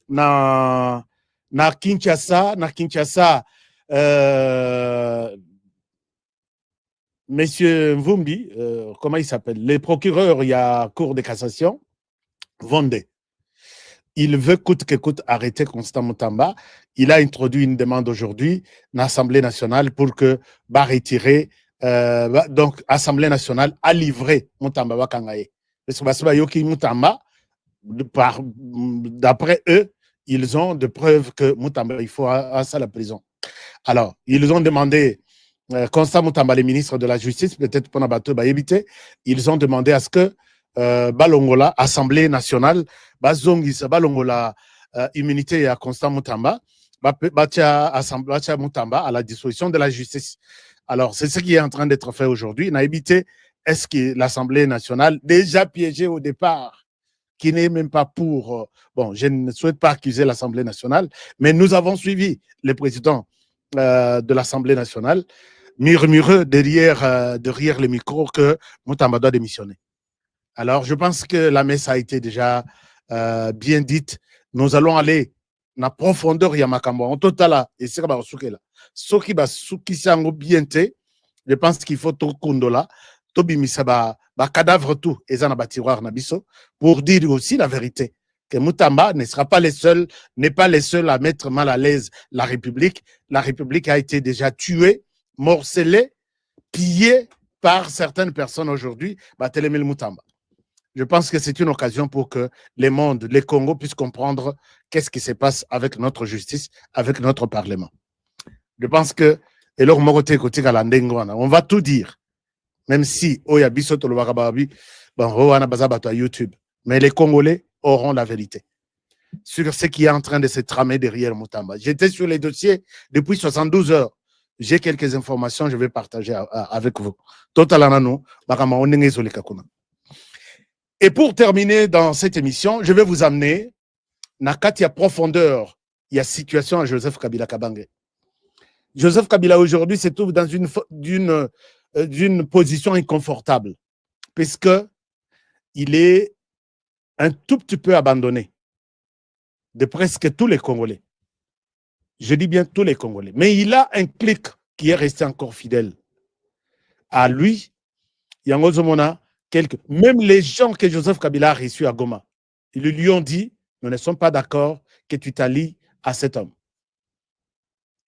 na Kinshasa, Monsieur Mvumbi, comment il s'appelle, les procureurs, il y a Cour de cassation, Vendée. Il veut coûte que coûte arrêter Constant Mutamba. Il a introduit une demande aujourd'hui à l'Assemblée nationale pour que va retirer, donc l'Assemblée nationale a livré Mutamba Wakangaye. Parce que Yoki Mutamba, d'après eux, ils ont de preuves que Mutamba, il faut à ça la prison. Alors, ils ont demandé, Constant Mutamba, les ministres de la Justice, peut-être pour Nabato Bayebite, ils ont demandé à ce que Balongola, Assemblée nationale, Bazongisa, Balongola, immunité à Constant Mutamba, Batia Mutamba à la disposition de la justice. Alors, c'est ce qui est en train d'être fait aujourd'hui. Naïbité, est-ce que l'Assemblée nationale, déjà piégée au départ, qui n'est même pas pour... bon, je ne souhaite pas accuser l'Assemblée nationale, mais nous avons suivi le président de l'Assemblée nationale, murmureux derrière le micro que Mutamba doit démissionner. Alors, je pense que la messe a été déjà bien dite. Nous allons aller dans la profondeur de Makambo. En total, et c'est comme ça. Ce qui va s'en bien, je pense qu'il faut tout kondola, tout bimisaba, cadavre tout, et ça n'a tiroir nabiso, pour dire aussi la vérité. Que Mutamba ne sera pas les seuls, n'est pas les seuls à mettre mal à l'aise la République. La République a été déjà tuée, morcelée, pillée par certaines personnes aujourd'hui. Telemel Mutamba. Je pense que c'est une occasion pour que les mondes, les Congos puissent comprendre qu'est-ce qui se passe avec notre justice, avec notre Parlement. Je pense que, et là, on va tout dire, même si, YouTube, mais les Congolais auront la vérité sur ce qui est en train de se tramer derrière Mutamba. J'étais sur les dossiers depuis 72 heures. J'ai quelques informations, je vais partager avec vous. Et pour terminer dans cette émission, je vais vous amener dans la profondeur, il y a situation à Joseph Kabila Kabange. Joseph Kabila aujourd'hui se trouve dans d'une position inconfortable, puisque il est un tout petit peu abandonné de presque tous les Congolais. Je dis bien tous les Congolais. Mais il a un clic qui est resté encore fidèle à lui. Yangozomona, même les gens que Joseph Kabila a reçus à Goma, ils lui ont dit, nous ne sommes pas d'accord que tu t'allies à cet homme.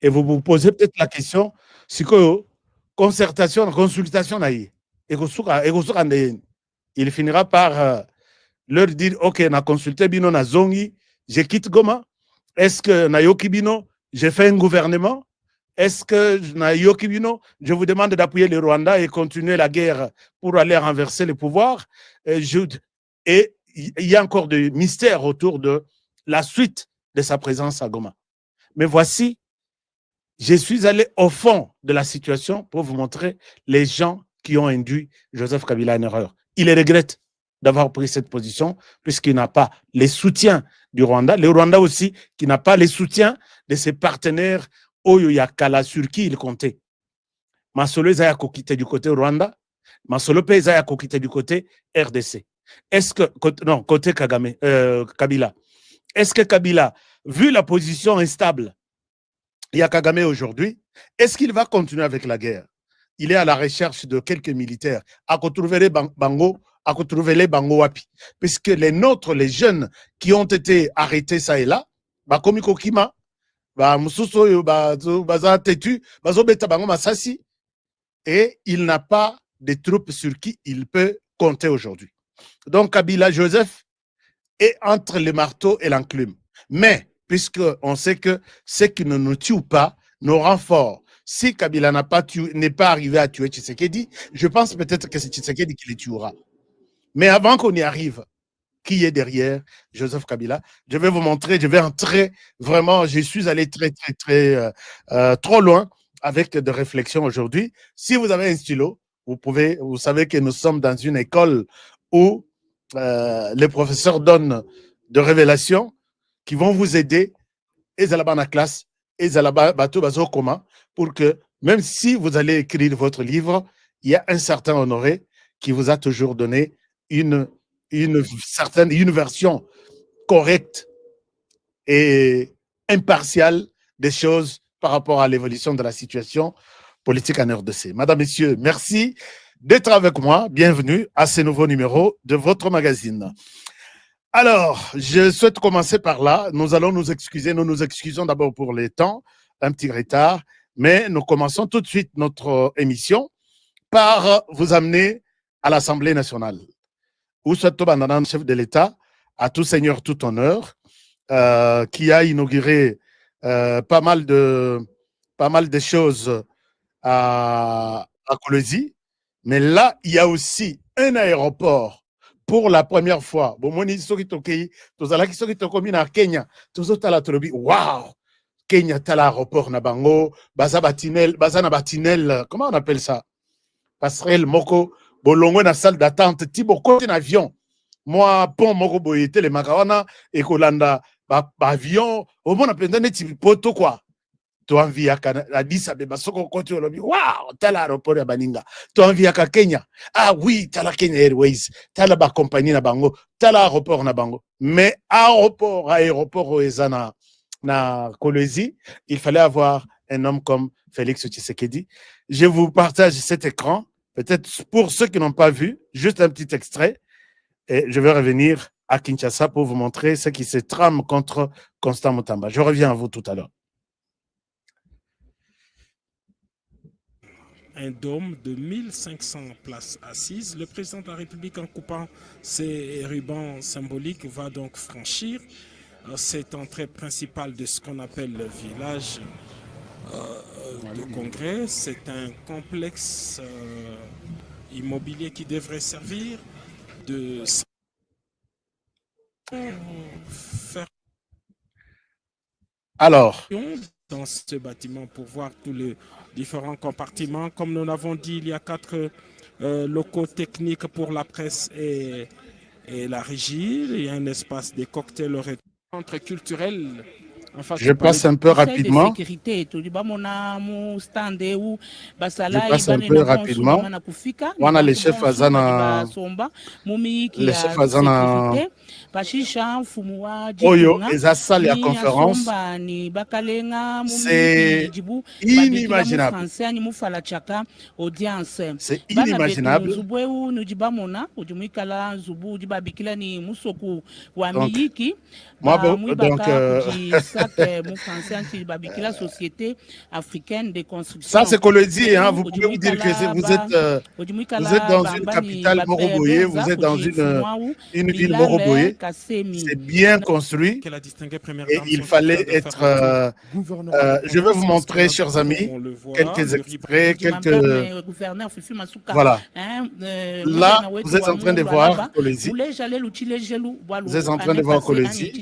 Et vous vous posez peut-être la question, c'est que consultation, il finira par leur dire, ok, na consulté bino na zongi, je quitte Goma. Est-ce que na yoki bino, j'ai fait un gouvernement? Est-ce que na yoki bino, je vous demande d'appuyer le Rwanda et continuer la guerre pour aller renverser le pouvoir? Et il y a encore des mystères autour de la suite de sa présence à Goma. Mais voici, je suis allé au fond de la situation pour vous montrer les gens qui ont induit Joseph Kabila en erreur. Il regrette d'avoir pris cette position puisqu'il n'a pas les soutiens du Rwanda. Le Rwanda aussi, qui n'a pas les soutiens de ses partenaires Oyoyakala sur qui il comptait. Masolo Ezaya Kokite du côté Rwanda, Masolo Ezaya Kokite du côté RDC. Est-ce que, non, côté Kabila. Est-ce que Kabila, vu la position instable, il y a Kagame aujourd'hui, est-ce qu'il va continuer avec la guerre? Il est à la recherche de quelques militaires. À retrouver les Bango, à retrouver les Bango Wapi. Puisque les nôtres, les jeunes qui ont été arrêtés ça et là, Komiko Kima, Mususo, Baza Tetu, Bazo Beta Bango Masasi, et il n'a pas de troupes sur qui il peut compter aujourd'hui. Donc Kabila Joseph est entre le marteau et l'enclume. Mais, puisqu'on sait que ce qui ne nous tue pas nous rend forts. Si Kabila n'est pas arrivé à tuer Tshisekedi, je pense peut-être que c'est Tshisekedi qui le tuera. Mais avant qu'on y arrive, qui est derrière Joseph Kabila? Je vais vous montrer, je vais entrer vraiment, je suis allé trop loin avec des réflexions aujourd'hui. Si vous avez un stylo, vous savez que nous sommes dans une école où les professeurs donnent de révélations qui vont vous aider, et à la classe, et à la bateau bazo commun, pour que même si vous allez écrire votre livre, il y a un certain Honoré qui vous a toujours donné une version correcte et impartial des choses par rapport à l'évolution de la situation politique en RDC. Madame, Messieurs, merci d'être avec moi. Bienvenue à ce nouveau numéro de votre magazine. Alors, je souhaite commencer par là. Nous allons nous excuser. Nous nous excusons d'abord pour les temps, un petit retard, mais nous commençons tout de suite notre émission par vous amener à l'Assemblée nationale, où ce chef de l'État, à tout seigneur, tout honneur, qui a inauguré pas mal de choses à Kolwezi. Mais là, il y a aussi un aéroport pour la première fois. Bon, moi, Kenya, waouh! Kenya, t'as l'aéroport na bango, baza na batinel, comment on appelle ça? Passerelle moko, bolongo na salle d'attente, tibo côté avion. Moi, pont moko boyete le makawana et kolanda avion, au moins on a neti poto quoi. Tu envie à Addis Abeba, soko côté olobi, waouh, t'as l'aéroport ya baninga. Tu envie à Kenya. Ah oui, t'as la Kenya Airways, t'as la compagnie na bango, t'as l'aéroport na bango. Mais aéroport oezana na Kolwezi, il fallait avoir un homme comme Félix Tshisekedi. Je vous partage cet écran, peut-être pour ceux qui n'ont pas vu, juste un petit extrait, et je vais revenir à Kinshasa pour vous montrer ce qui se trame contre Constant Mutamba. Je reviens à vous tout à l'heure. Un dôme de 1500 places assises. Le président de la République, en coupant ses rubans symboliques, va donc franchir cette entrée principale de ce qu'on appelle le village de congrès. C'est un complexe immobilier qui devrait servir de faire dans ce bâtiment pour voir tous les différents compartiments. Comme nous l'avons dit, il y a 4 locaux techniques pour la presse et la régie. Il y a un espace des cocktails au centre culturel. Je passe un peu rapidement. Je passe un peu rapidement. On a les chefs Azana. Les chefs Azana. Oyo, les salles à conférence. C'est inimaginable. C'est inimaginable. Donc, Société africaine de construction. Ça, c'est Kolwezi, hein. Vous pouvez vous dire que vous êtes dans une capitale Moroboye, vous êtes dans une ville Moroboye. C'est bien construit et il fallait être... je vais vous montrer, chers amis, quelques extraits, Voilà. Là, vous êtes en train de voir Kolwezi. Vous êtes en train de voir Kolwezi.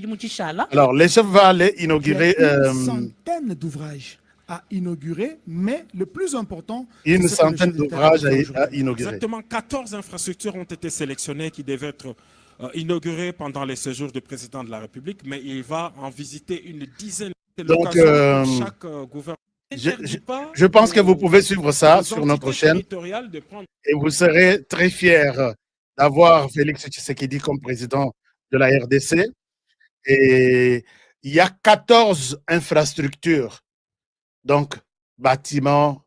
Alors, les chefs vont aller inaugurer... une centaine d'ouvrages à inaugurer, mais le plus important... Une centaine d'ouvrages à inaugurer. Exactement, 14 infrastructures ont été sélectionnées qui devaient être inaugurées pendant les séjours du président de la République, mais il va en visiter une dizaine de locations pour chaque gouvernement. Je pense que vous pouvez suivre ça sur notre chaîne et vous serez très fiers d'avoir Félix Tshisekedi comme président de la RDC. Et il y a 14 infrastructures, donc bâtiments,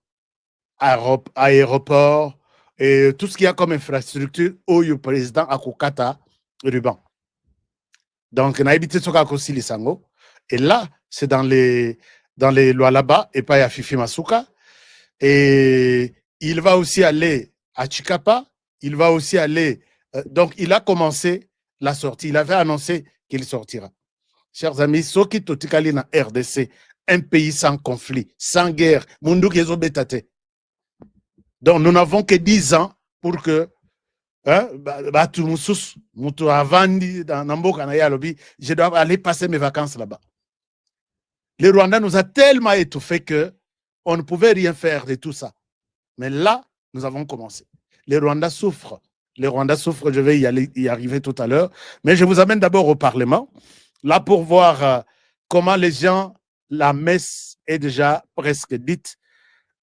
aéroports et tout ce qu'il y a comme infrastructure où le président a Kokata ruban. Donc, on a habité Soka Lisango. Et là, c'est dans les lois là-bas et pas à Fifi Masuka. Et il va aussi aller à Chikapa. Il va aussi aller. Donc, il a commencé la sortie. Il avait annoncé qu'il sortira. Chers amis, Soki Totikali na RDC, un pays sans conflit, sans guerre. Mundu kezo betate. Donc, nous n'avons que 10 ans pour que je dois aller passer mes vacances là-bas. Les Rwandais nous a tellement étouffés que on ne pouvait rien faire de tout ça. Mais là, nous avons commencé. Les Rwandais souffrent. Les Rwandais souffrent, je vais y arriver tout à l'heure. Mais je vous amène d'abord au Parlement, là pour voir comment les gens, la messe est déjà presque dite.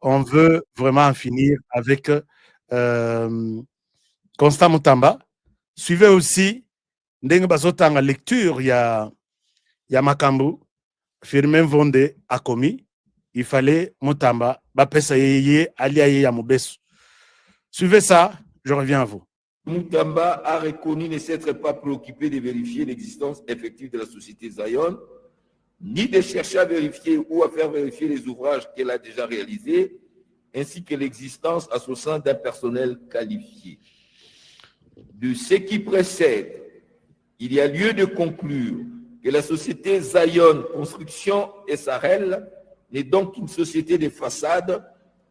On veut vraiment en finir avec Constant Mutamba. Suivez aussi, ndenge bazotanga lecture, il y a Yamakambu, Firmin Vonde a commis, il fallait Mutamba, Bapesa Yeye, Aliaye Yamobesu. Suivez ça, je reviens à vous. Mutamba a reconnu ne s'être pas préoccupé de vérifier l'existence effective de la société Zion, ni de chercher à vérifier ou à faire vérifier les ouvrages qu'elle a déjà réalisés, ainsi que l'existence à son sein d'un personnel qualifié. De ce qui précède, il y a lieu de conclure que la société Zion Construction SARL n'est donc qu'une société de façade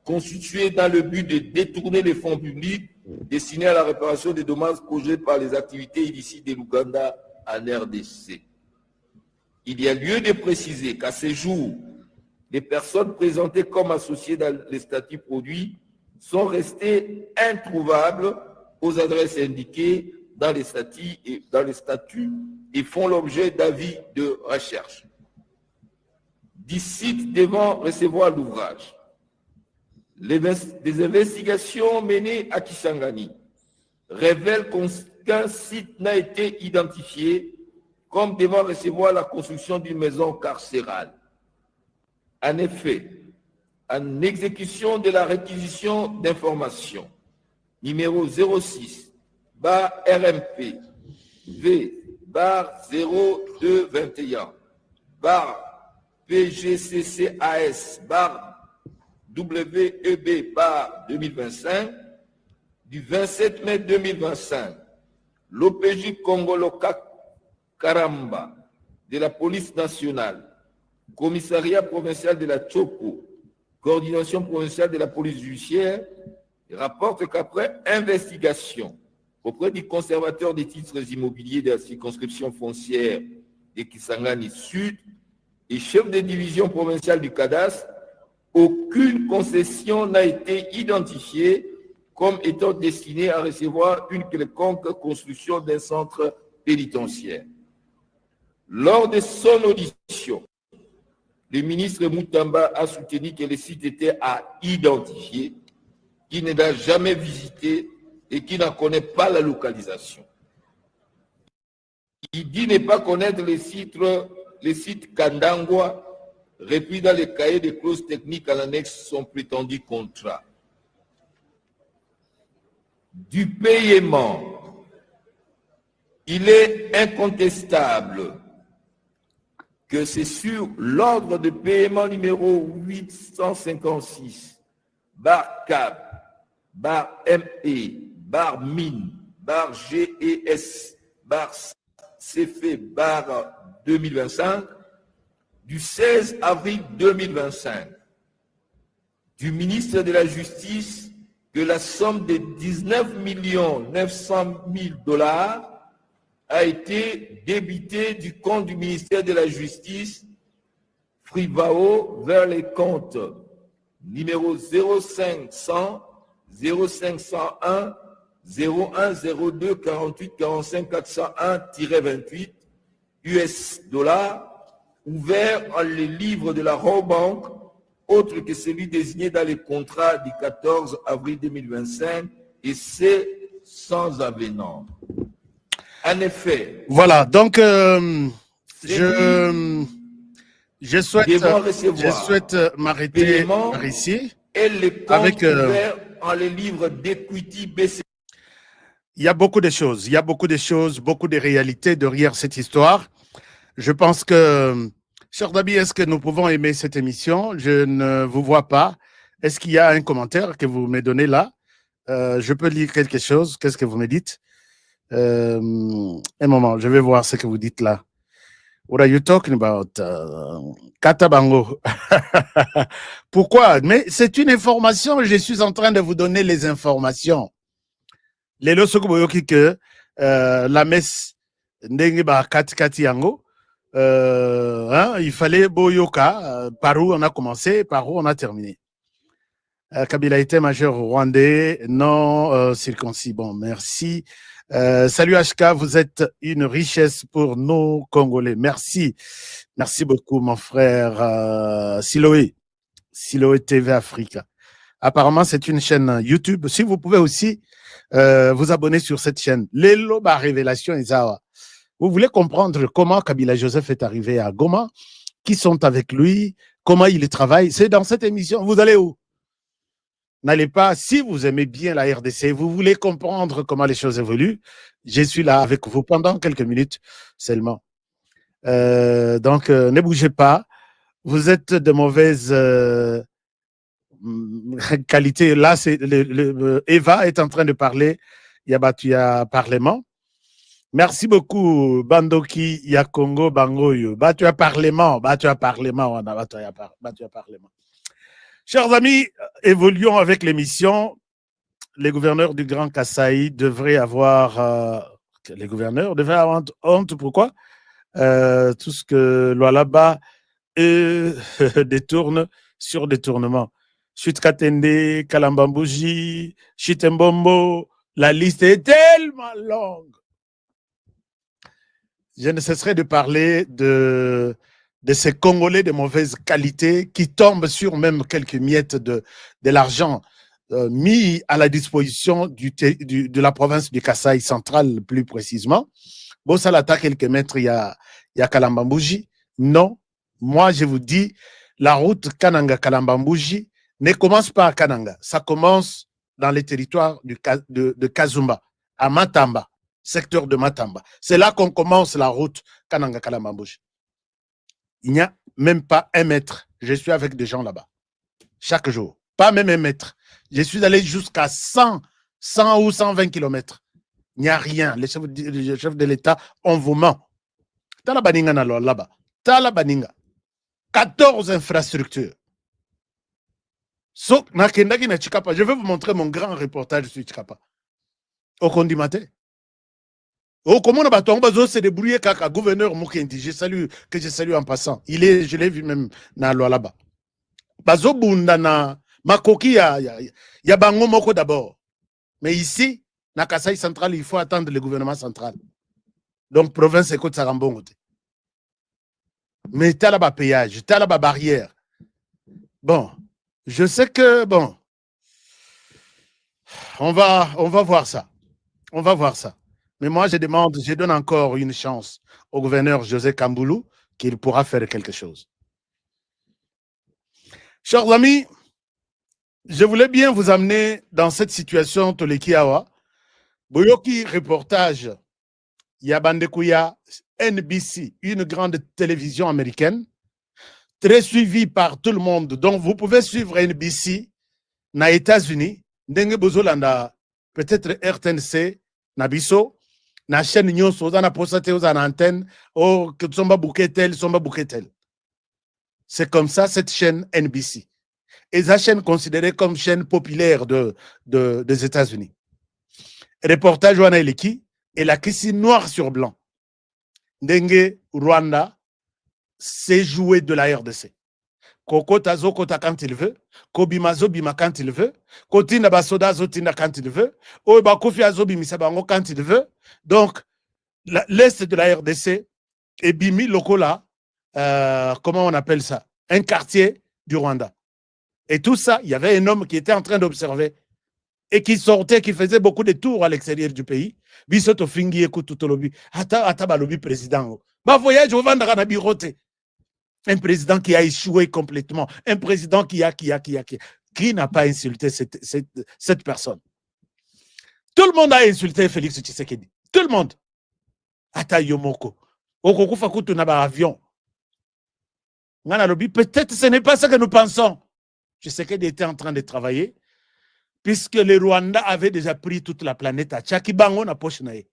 constituée dans le but de détourner les fonds publics destinés à la réparation des dommages causés par les activités illicites de l'Ouganda en RDC. Il y a lieu de préciser qu'à ce jour, les personnes présentées comme associées dans les statuts produits sont restées introuvables aux adresses indiquées dans les statuts et font l'objet d'avis de recherche. D'ici devant recevoir l'ouvrage, des investigations menées à Kisangani révèlent qu'un site n'a été identifié comme devant recevoir la construction d'une maison carcérale. En effet, en exécution de la réquisition d'informations numéro 06 RMP V/0221 PGCCAS WEB 2025 du 27 mai 2025, l'OPJ Congoloka Karamba de la police nationale, commissariat provincial de la Tchoko, coordination provinciale de la police judiciaire, rapporte qu'après investigation auprès du conservateur des titres immobiliers de la circonscription foncière de Kisangani Sud et chef de division provinciale du cadastre, aucune concession n'a été identifiée comme étant destinée à recevoir une quelconque construction d'un centre pénitentiaire. Lors de son audition, le ministre Mutamba a soutenu que le site était à identifier, qu'il ne l'a jamais visité et qui n'en connaît pas la localisation. Il dit ne pas connaître le site Kandangwa, repris dans les cahiers de clauses techniques à l'annexe son prétendu contrat. Du paiement, il est incontestable que c'est sur l'ordre de paiement numéro 856, /CAB, /ME, /MIN, /GES, /CFE, /2025, du 16 avril 2025, du ministre de la Justice que la somme de 19 900 000 $ a été débitée du compte du ministère de la Justice, Frivao, vers les comptes numéro 0500 0501 0102 48 45 401-28 US $, ouvert en les livres de la Robank, autre que celui désigné dans les contrats du 14 avril 2025, et c'est sans avenant. En effet. Voilà, donc je souhaite m'arrêter par ici avec en les livres d'Equity BC. Il y a beaucoup de choses, beaucoup de réalités derrière cette histoire. Je pense que, cher Dabi, est-ce que nous pouvons aimer cette émission? Je ne vous vois pas. Est-ce qu'il y a un commentaire que vous me donnez là? Je peux lire quelque chose. Qu'est-ce que vous me dites? Un moment, je vais voir ce que vous dites là. What are you talking about? Katabango. Pourquoi? Mais c'est une information. Je suis en train de vous donner les informations. Les losokuboyoki que la messe ndenge ba kati yango. Il fallait Boyoka, par où on a commencé, par où on a terminé. Kabila était majeur rwandais, non circoncis. Bon, merci. Salut HK, vous êtes une richesse pour nous Congolais. Merci. Merci beaucoup, mon frère Siloé TV Africa. Apparemment, c'est une chaîne YouTube. Si vous pouvez aussi vous abonner sur cette chaîne. Lelo ba révélation Isawa. Vous voulez comprendre comment Kabila Joseph est arrivé à Goma, qui sont avec lui, comment il travaille. C'est dans cette émission. Vous allez où? N'allez pas, si vous aimez bien la RDC, vous voulez comprendre comment les choses évoluent, je suis là avec vous pendant quelques minutes seulement. Donc, ne bougez pas. Vous êtes de mauvaise qualité. Là, Eva est en train de parler. Yabatua Parlement. Merci beaucoup, Bandoki, Yakongo, Bangoyo. Batua Parlement. Chers amis, évoluons avec l'émission. Les gouverneurs du Grand Kasaï devraient avoir... les gouverneurs devraient avoir honte. Pourquoi? Tout ce que Lualaba détourne sur détournement. Chut Katende, Kalambambouji, Chitembombo, la liste est tellement longue. Je ne cesserai de parler de ces Congolais de mauvaise qualité qui tombent sur même quelques miettes de l'argent mis à la disposition de la province du Kasaï central, plus précisément. Bon, ça l'attaque quelques mètres, il y a Kalambambouji. Non, moi je vous dis, la route Kananga-Kalambambouji ne commence pas à Kananga. Ça commence dans les territoires de Kazumba, à Matamba, secteur de Matamba. C'est là qu'on commence la route Kananga-Kalambambouji. Il n'y a même pas 1 mètre. Je suis avec des gens là-bas, chaque jour. Pas même 1 mètre. Je suis allé jusqu'à 100 ou 120 km. Il n'y a rien. Les chefs de l'État, on vous ment. Tala baninga na là-bas. Tala baninga. 14 infrastructures. So, je vais vous montrer mon grand reportage sur Chikapa. Au Kondimate. Oh, comment on va se débrouiller kaka gouverneur Mukendi. Je salue en passant. Je l'ai vu même na là-bas. Bazo bundana makoki ya bango moko d'abord. Mais ici, na Kasaï central, il faut attendre le gouvernement central. Donc, province écoute Sarambongo. Mais t'as là-bas péage, t'as là-bas barrière. Bon, je sais que, bon, on va voir ça. On va voir ça. Mais moi, je donne encore une chance au gouverneur José Kamboulou qu'il pourra faire quelque chose. Chers amis, je voulais bien vous amener dans cette situation Tolekiawa. Boyoki reportage, Yabandekuya, NBC, une grande télévision américaine, très suivie par tout le monde. Donc, vous pouvez suivre NBC aux États-Unis, Ndenge Bozolanda, peut-être RTNC, Nabiso, na chaîne Nyonso, na posate aux antennes, oh, que Somba Bouketel. C'est comme ça, cette chaîne NBC. Et la chaîne considérée comme chaîne populaire des États-Unis. Reportage Wana Eleki, et la question noir sur blanc. Ndenge Rwanda s'est joué de la RDC. Koko Tazo Kota quand il veut, Kobimazo Bima quand il veut, Kotina Basoda Zotina quand il veut, Oba Kofi Azobi Misabango quand il veut. Donc, l'Est de la RDC est Bimi Lokola, comment on appelle ça? Un quartier du Rwanda. Et tout ça, il y avait un homme qui était en train d'observer et qui sortait, qui faisait beaucoup de tours à l'extérieur du pays. Bisoto Fingi Ekututolobi, Atabalobi président. Ma voyage au Vandara Birote. Un président qui a échoué complètement. Un président qui n'a pas insulté cette personne. Tout le monde a insulté Félix Tshisekedi. Tout le monde. Ata Yomoko. Okokufa kutu na ba avion. Peut-être ce n'est pas ça que nous pensons. Tshisekedi était en train de travailler puisque le Rwanda avait déjà pris toute la planète à Tchakibango na poche nae.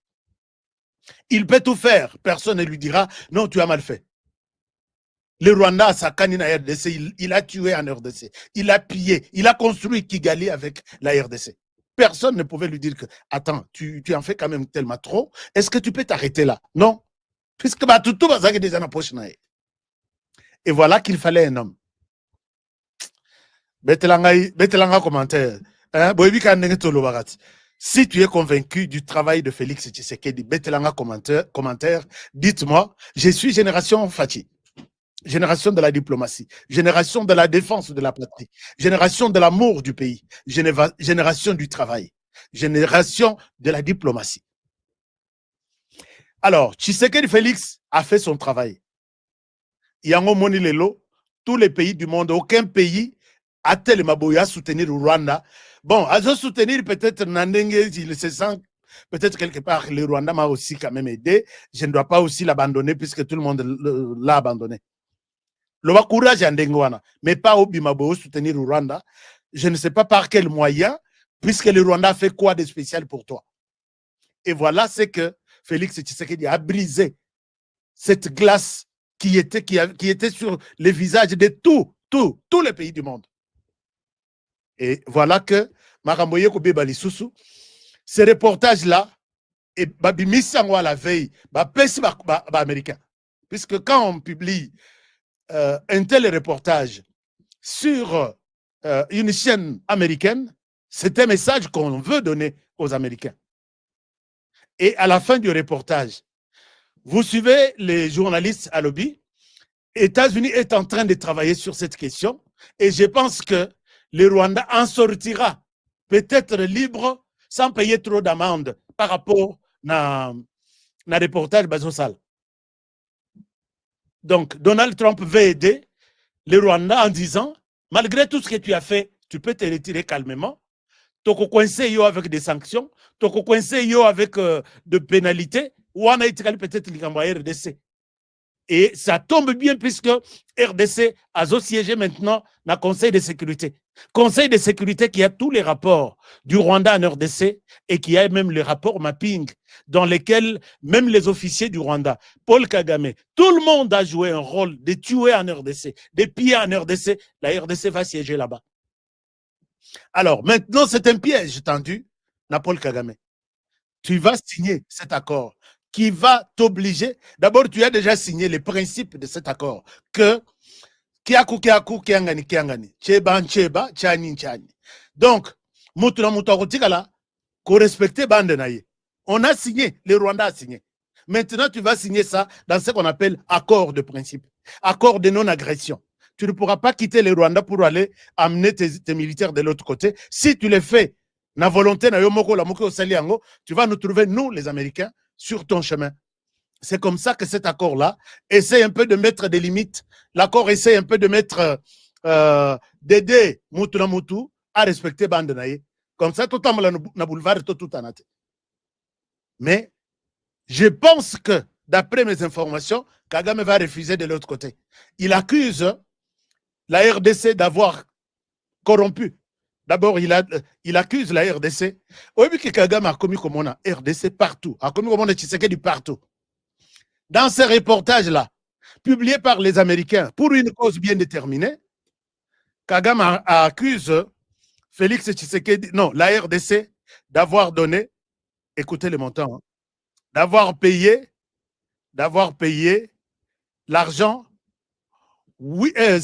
Il peut tout faire. Personne ne lui dira non, tu as mal fait. Le Rwanda a sa canine à RDC, il a tué en RDC, il a pillé, il a construit Kigali avec la RDC. Personne ne pouvait lui dire que, attends, tu en fais quand même tellement trop, est-ce que tu peux t'arrêter là? Non. Puisque tout va s'arrêter déjà dans la poche. Et voilà qu'il fallait un homme. Betelanga commentaire. Si tu es convaincu du travail de Félix Tshisekedi, Betelanga commentaire, dites-moi, je suis génération Fati. Génération de la diplomatie, génération de la défense de la patrie, génération de l'amour du pays, génération du travail, génération de la diplomatie. Alors, Tshisekedi Félix a fait son travail. Yango Moni Lelo, tous les pays du monde, aucun pays a tellement à soutenir le Rwanda. Bon, à soutenir peut-être Nandenge, il se sent peut-être quelque part, le Rwanda m'a aussi quand même aidé. Je ne dois pas aussi l'abandonner puisque tout le monde l'a abandonné. Le courage en Dengwana, mais pas au Bimabo soutenir le Rwanda. Je ne sais pas par quel moyen, puisque le Rwanda a fait quoi de spécial pour toi. Et voilà ce que Félix Tshisekedi a brisé cette glace qui était sur les visages de tous les pays du monde. Et voilà que Maramboye Kobe Balisusu, ce reportage-là, et Babimisango à la veille, américain. Puisque quand on publie un tel reportage sur une chaîne américaine, c'est un message qu'on veut donner aux Américains. Et à la fin du reportage, vous suivez les journalistes à lobby, États-Unis est en train de travailler sur cette question et je pense que le Rwanda en sortira peut-être libre sans payer trop d'amende par rapport à reportage Bazosal. Donc, Donald Trump veut aider le Rwanda en disant, malgré tout ce que tu as fait, tu peux te retirer calmement. Toko coincé yo avec des sanctions, toko coincé yo avec de pénalités, ou on a été peut-être l'envoyer RDC. Et ça tombe bien puisque RDC a siégé maintenant dans le Conseil de sécurité. Conseil de sécurité qui a tous les rapports du Rwanda en RDC et qui a même le rapport mapping dans lesquels même les officiers du Rwanda, Paul Kagame, tout le monde a joué un rôle de tuer en RDC, de piller en RDC. La RDC va siéger là-bas. Alors maintenant, c'est un piège tendu à Paul Kagame. Tu vas signer cet accord qui va t'obliger. D'abord, tu as déjà signé les principes de cet accord que kiaku kiaku kiangani kiangani cheba cheba chani chani. Donc, mutuna mutarotikala ko respecter bande naye. On a signé, le Rwanda a signé. Maintenant, tu vas signer ça dans ce qu'on appelle accord de principe, accord de non-agression. Tu ne pourras pas quitter le Rwanda pour aller amener tes militaires de l'autre côté. Si tu le fais, na volonté na yomoko la moko saliango, tu vas nous trouver, nous, les Américains, sur ton chemin. C'est comme ça que cet accord-là essaie un peu de mettre des limites. L'accord essaie un peu de mettre, d'aider Moutou na Moutou à respecter Bande Naye. Comme ça, tout le monde na boulevard, tout en athée. Mais je pense que, d'après mes informations, Kagame va refuser de l'autre côté. Il accuse la RDC d'avoir corrompu. D'abord, il accuse la RDC. Oui, que Kagame a commis comme on a RDC partout, a commis comme on a Tshisekedi partout. Dans ces reportages-là, publiés par les Américains pour une cause bien déterminée, Kagame accuse Félix Tshisekedi, non, la RDC, d'avoir donné, écoutez les montants, hein, d'avoir payé l'argent, 6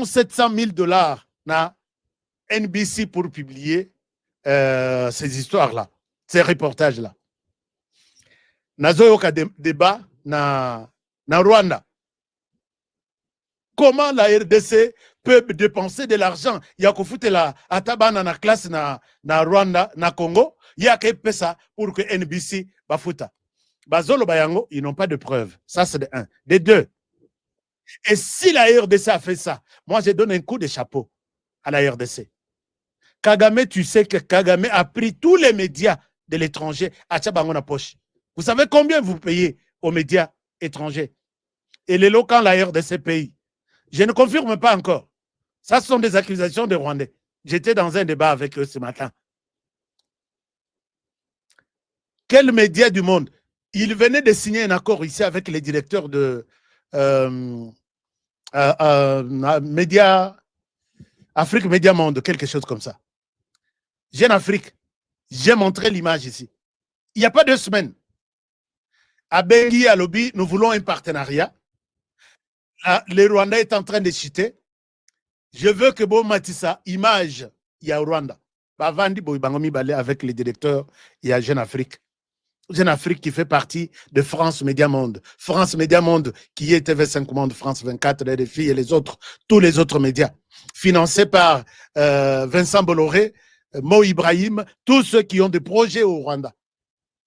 700 000 $ na NBC pour publier ces histoires-là, ces reportages-là. Nazoyoka débat na Rwanda. Comment la RDC peut dépenser de l'argent? Il y a qu'au foot la atabana na classe na Rwanda, na Congo, il y a qu'à ça pour que NBC bafuta. Bazolo bayango, ils n'ont pas de preuves. Ça, c'est de un. De deux. Et si la RDC a fait ça, moi, je donne un coup de chapeau à la RDC. Kagame, tu sais que Kagame a pris tous les médias de l'étranger à Tchabango na poche. Vous savez combien vous payez aux médias étrangers? Et les locaux, la RDC paye. Je ne confirme pas encore. Ça, ce sont des accusations de Rwandais. J'étais dans un débat avec eux ce matin. Quels médias du monde? Ils venaient de signer un accord ici avec les directeurs de médias, Afrique Média Monde, quelque chose comme ça. Jeune Afrique, j'ai montré l'image ici. Il n'y a pas 2 semaines. À Bengui, à Lobby, nous voulons un partenariat. Le Rwanda est en train de chuter. Je veux que Bo Matissa, image, il y a au Rwanda. Avec les directeurs, il y a Jeune Afrique. Jeune Afrique qui fait partie de France Média Monde. France Média Monde qui est TV5 Monde, France 24, RFI et les autres, tous les autres médias. Financés par Vincent Bolloré, Mo Ibrahim, tous ceux qui ont des projets au Rwanda.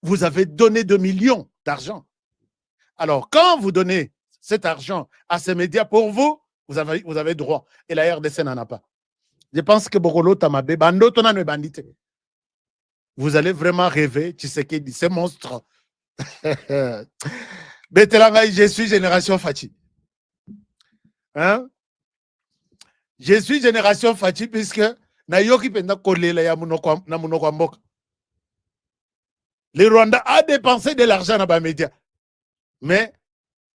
vous avez donné 2 millions d'argent. Alors, quand vous donnez cet argent à ces médias pour vous, vous avez droit. Et la RDC n'en a pas. Je pense que Bokolo Tamabe, Bando Tonano Bandite. Vous allez vraiment rêver, tu sais qui dit, ces monstres. Betelangai, je suis génération Fachi. Hein? Je suis génération Fachi puisque Nayoki Penda Kolela ya Munokwa Mboka. Le Rwanda a dépensé de l'argent dans les médias. Mais,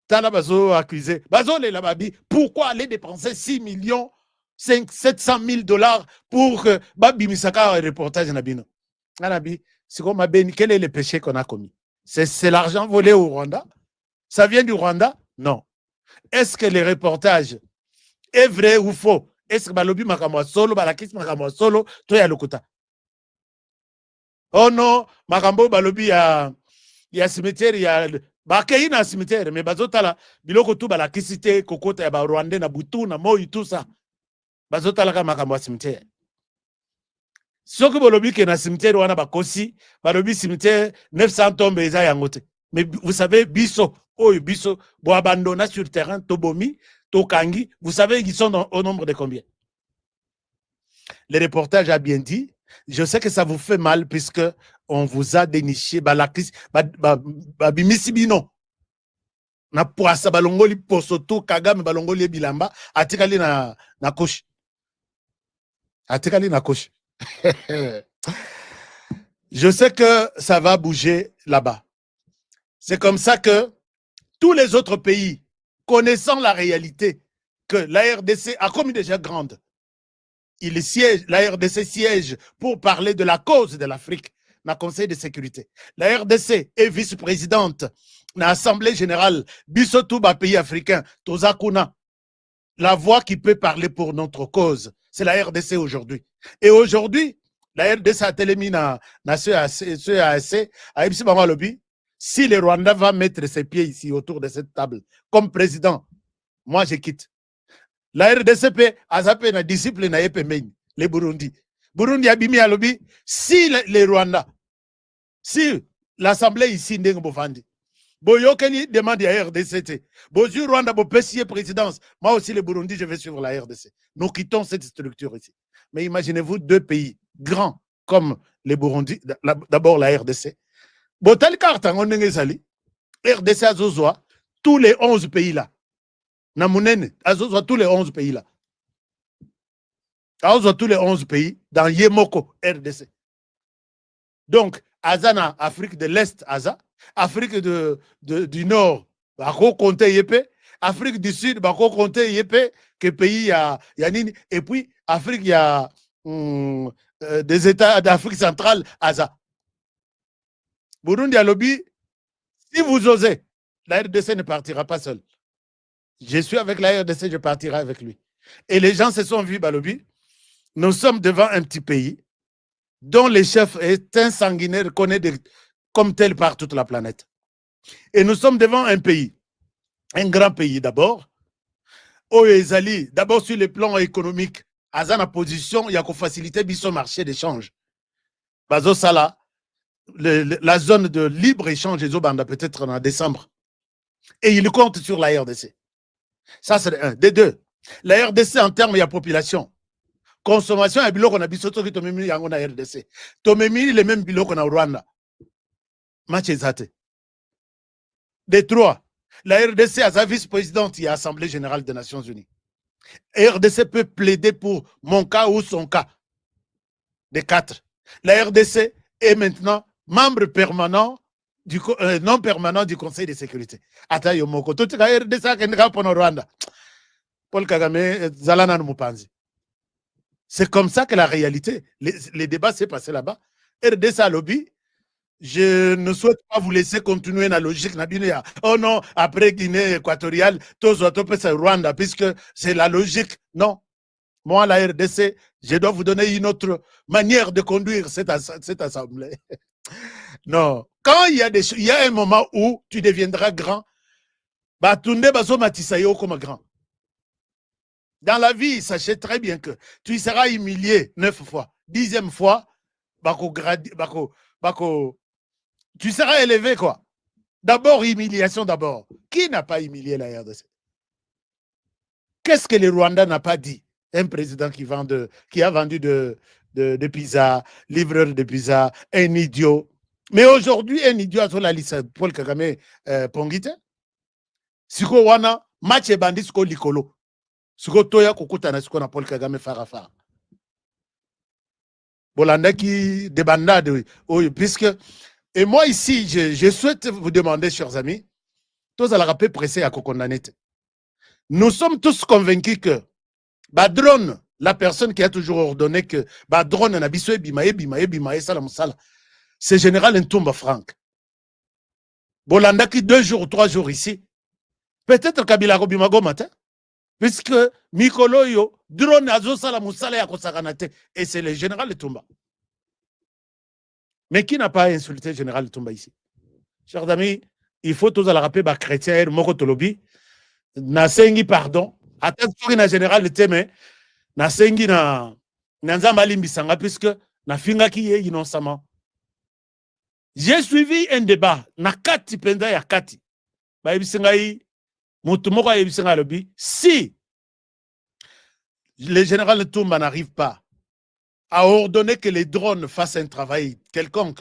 Tala Bazo accusé. Bazo le Lababi, pourquoi aller dépenser 6 millions 700 000 $ pour Babi Misaka un reportage Nabino? Anabi, c'est comme Abeni, quel est le péché qu'on a commis? C'est l'argent volé au Rwanda? Ça vient du Rwanda? Non. Est-ce que le reportage est vrai ou faux? Est-ce que Balobi Makamwa Solo, Balakis Makamwa Solo, Toya Lokuta? Oh non, Makambo Balobi, il y a cimetière, il y a. Bakei na cimetière, mais Bazotala, Biloko tout Balakisite, Kokota, Ba Rwanda, na Butu, na Moi, tout ça. Bazotala ka Makamwa cimetière. Ce que Balobi qui est dans le cimetière, on a Bakosi, Balobi cimetière, 900 tombes, Eza Yangote. Mais vous savez, Bisso, Bisso, Boabandona sur terrain, Tobomi, Tokangi, vous savez, ils sont au nombre de combien? Le reportage a bien dit. Je sais que ça vous fait mal puisque on vous a déniché Balakis, Bimisibino. Na poasa balongoli posoto Kagame balongoli bilamba atikali na koshi. Atikali na koshi. Je sais que ça va bouger là-bas. C'est comme ça que tous les autres pays, connaissant la réalité que la RDC a commis déjà grande, la RDC siège pour parler de la cause de l'Afrique dans le Conseil de sécurité. La RDC est vice-présidente dans l'Assemblée générale, Bissotouba pays africain, Tozakuna. La voix qui peut parler pour notre cause, c'est la RDC aujourd'hui. Et aujourd'hui, la RDC a télémis dans ce ASC, à Ipsi Lobby. Si le Rwanda va mettre ses pieds ici autour de cette table comme président, moi je quitte. La RDCP a zappé na disciple na Epemeni, les Burundi. Burundi a bimi à lobby. Si les Rwanda, si l'Assemblée ici n'est pas Bofandi, Boyokeni demande à RDCT. Bozu Rwanda, bo pessier présidence. Moi aussi, les Burundi, je vais suivre la RDC. Nous quittons cette structure ici. Mais imaginez-vous deux pays grands comme les Burundi, d'abord la RDC. Botal Kartan, on est sali. RDC Azozoa, tous les 11 pays là. Namunene, Azozoa, tous les 11 pays là. Azozoa, tous les 11 pays dans Yemoko, RDC. Donc, Azana, Afrique de l'Est, Aza. Afrique du Nord, Bako Konte Yepe. Afrique du Sud, Bako Konte Yepe. Que pays y a Nini. Et puis, Afrique, il y a des États d'Afrique centrale, Aza. Burundi à lobby, si vous osez, la RDC ne partira pas seule. Je suis avec la RDC, je partirai avec lui. Et les gens se sont vus, Balobi. Nous sommes devant un petit pays dont le chef est un sanguinaire reconnu comme tel par toute la planète. Et nous sommes devant un pays, un grand pays d'abord, Oezali, d'abord sur le plan économique, à la position, il y a qu'à faciliter le marché d'échange. Bazo Sala, la zone de libre-échange des Obanda peut-être en décembre. Et il compte sur la RDC. Ça, c'est un. Des deux. La RDC, en termes de population, consommation, et biloko na bisoto qui tomemi yango na RDC. Tomemi les mêmes biloko na Rwanda. Matchezate. Des trois. La RDC a sa vice-présidente et Assemblée générale des Nations Unies. RDC peut plaider pour mon cas ou son cas. Des quatre. La RDC est maintenant membre permanent non permanent du Conseil de sécurité. Ata yomoko. Tout la RDC a kendra pour Rwanda. Paul Kagame, Zalana Mupanzi. C'est comme ça que la réalité, les débats s'est passé là-bas. RDC a lobby. Je ne souhaite pas vous laisser continuer la logique. Oh non, après Guinée équatoriale, tous c'est Rwanda, puisque c'est la logique. Non. Moi, la RDC, je dois vous donner une autre manière de conduire cette assemblée. Non. Quand il y a un moment où tu deviendras grand, Batunde Bazo Matisayo comme grand. Dans la vie, sachez très bien que tu seras humilié 9 fois. 10e fois, tu seras élevé quoi. D'abord, humiliation d'abord. Qui n'a pas humilié la RDC? Qu'est-ce que le Rwanda n'a pas dit? Un président qui a vendu de pizza, livreur de pizza, un idiot. Mais aujourd'hui, un idiot sur la liste, Paul Kagame Pongite. Siko wana, match et bandit siko likolo. Siko toya kukuta na siko na Paul Kagame farafa. Bolanda qui débandade, oui, puisque. Et moi ici, je souhaite vous demander, chers amis, tous à la rappeler pressé à condamner. Nous sommes tous convaincus que Badron, la personne qui a toujours ordonné que Badron n'a bisoé bimae, c'est général Ntumba Frank. Bolanda qui 2 jours ou 3 jours ici, peut-être Kabila Robimago matin, puisque Mikolo yo, drone azo sala musala ya kosakanate, et c'est le général Ntumba. Mais qui n'a pas insulté le général Ntumba ici? Chers amis, il faut tous à la rappeler, chrétien, moko tolobi, na sengi pardon, attention na général Teme, na sengi na nzamba limbisanga, puisque na finga ki ye innocemment. J'ai suivi un débat, na kati penda ya kati, ba ebisengai, mutu moko ebisenga lobi, si le général Ntumba n'arrive pas à ordonner que les drones fassent un travail quelconque,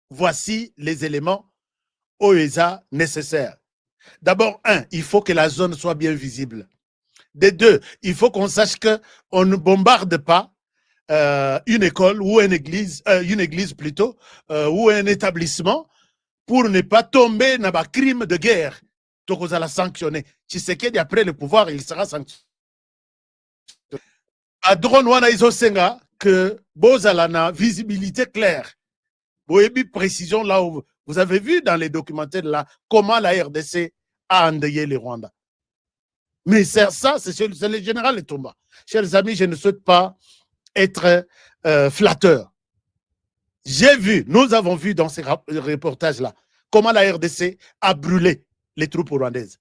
voici les éléments OESA nécessaires. D'abord, 1, il faut que la zone soit bien visible. De 2, il faut qu'on sache qu'on ne bombarde pas une école ou une église plutôt, ou un établissement pour ne pas tomber dans un crime de guerre. Donc, on va sanctionner. Tshisekedi, après le pouvoir, il sera sanctionné. À drone, wana izosenga que Bozalana, visibilité claire. Boyebi précision là où vous avez vu dans les documentaires là comment la RDC a endeuillé les Rwandais. Mais ça, c'est le général Ntumba. Chers amis, je ne souhaite pas être flatteur. J'ai vu, nous avons vu dans ces reportages là comment la RDC a brûlé les troupes rwandaises.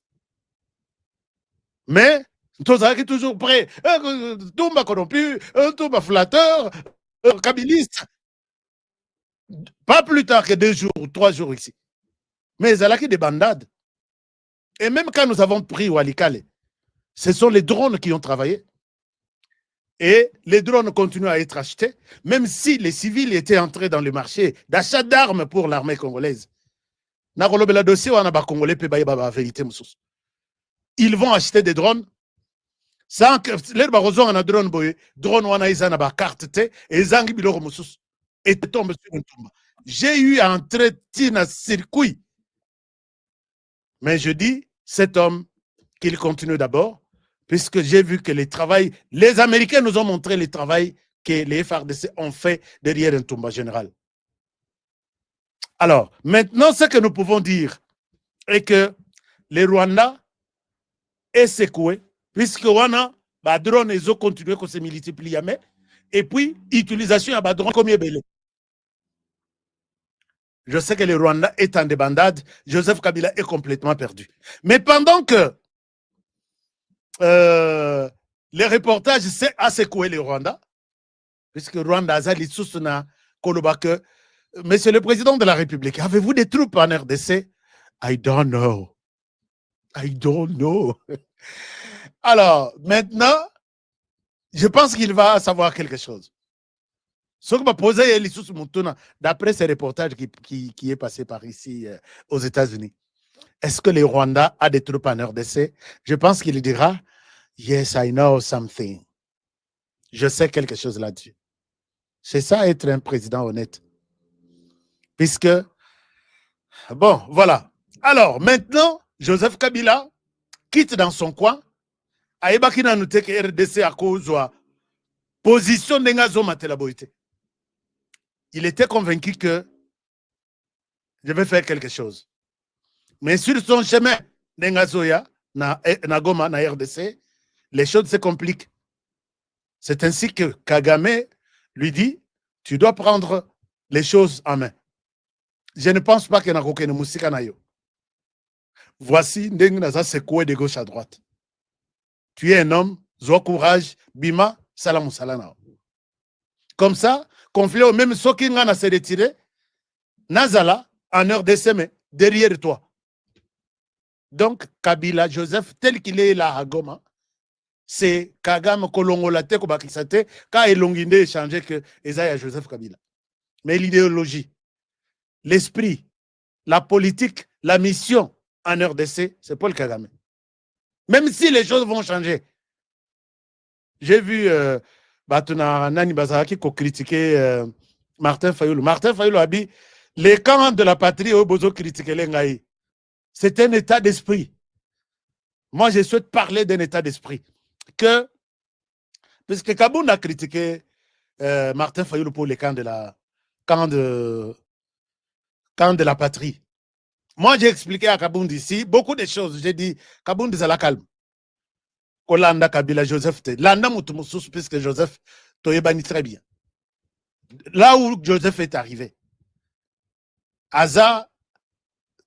Mais tous qui toujours prêt, Ntumba corrompu, Ntumba flatteur, kabiliste. Pas plus tard que 2 jours ou 3 jours ici. Mais il y a des bandades. Et même quand nous avons pris Walikale, ce sont les drones qui ont travaillé. Et les drones continuent à être achetés, même si les civils étaient entrés dans le marché d'achat d'armes pour l'armée congolaise. Ils vont acheter des drones. Sans que les barozons en a drone boye, drone wana isa na ba carte te, et zangi biloko mususu. Et tombe sur Ntumba. J'ai eu à entrer dans circuit. Mais je dis, cet homme, qu'il continue d'abord, puisque j'ai vu que les Américains nous ont montré le travail que les FARDC ont fait derrière Ntumba général. Alors, maintenant, ce que nous pouvons dire est que les Rwandais est secoué, puisque wana, ba drone, ils ont continué à se multiplier, et puis, utilisation à drone comme belé. Je sais que le Rwanda est en débandade, Joseph Kabila est complètement perdu. Mais pendant que les reportages a secoué le Rwanda, puisque Rwanda a dit Susuna Kolobake, Monsieur le Président de la République, avez-vous des troupes en RDC? I don't know. I don't know. Alors, maintenant, je pense qu'il va savoir quelque chose. Ce que m'a posé Elissus Moutuna, d'après ces reportages qui est passé par ici aux États-Unis, est-ce que le Rwanda a des troupes en RDC? Je pense qu'il dira, yes, I know something. Je sais quelque chose là-dessus. C'est ça être un président honnête. Puisque, bon, voilà. Alors, maintenant, Joseph Kabila quitte dans son coin. Aïbaki na noté que RDC a cause position d'Engazo Matelaboïté. Il était convaincu que je vais faire quelque chose. Mais sur son chemin d'Engazoya, na Goma, na RDC, les choses se compliquent. C'est ainsi que Kagame lui dit, tu dois prendre les choses en main. Je ne pense pas qu'il y ait aucune musique à Nayo. Voici Ndeng Naza secoué de gauche à droite. Tu es un homme, Zoa courage, Bima, Salam Salana. Comme ça, conflit au même Sokinga n'a se retiré, Nazala, en RDC, mais derrière toi. Donc, Kabila Joseph, tel qu'il est là à Goma, c'est Kagame Kolongolate Kobakisate, quand Elonginde échangé que Esaïa Joseph Kabila. Mais l'idéologie, l'esprit, la politique, la mission en RDC, c'est Paul Kagame. Même si les choses vont changer. J'ai vu Batuna Nani Bazaraki qui critiquait Martin Fayoulou. Martin Fayoulou a dit les camps de la patrie au Bozo critiquaient l'Engaï. C'est un état d'esprit. Moi, je souhaite parler d'un état d'esprit. Que, puisque Kaboun a critiqué Martin Fayoulou pour les camps de la patrie. Moi, j'ai expliqué à Kaboun ici beaucoup de choses. J'ai dit, Kaboun dit à la calme. Kolanda Kabila Joseph, Landa Moutoumousous, puisque Joseph Toyebani très bien. Là où Joseph est arrivé, Aza,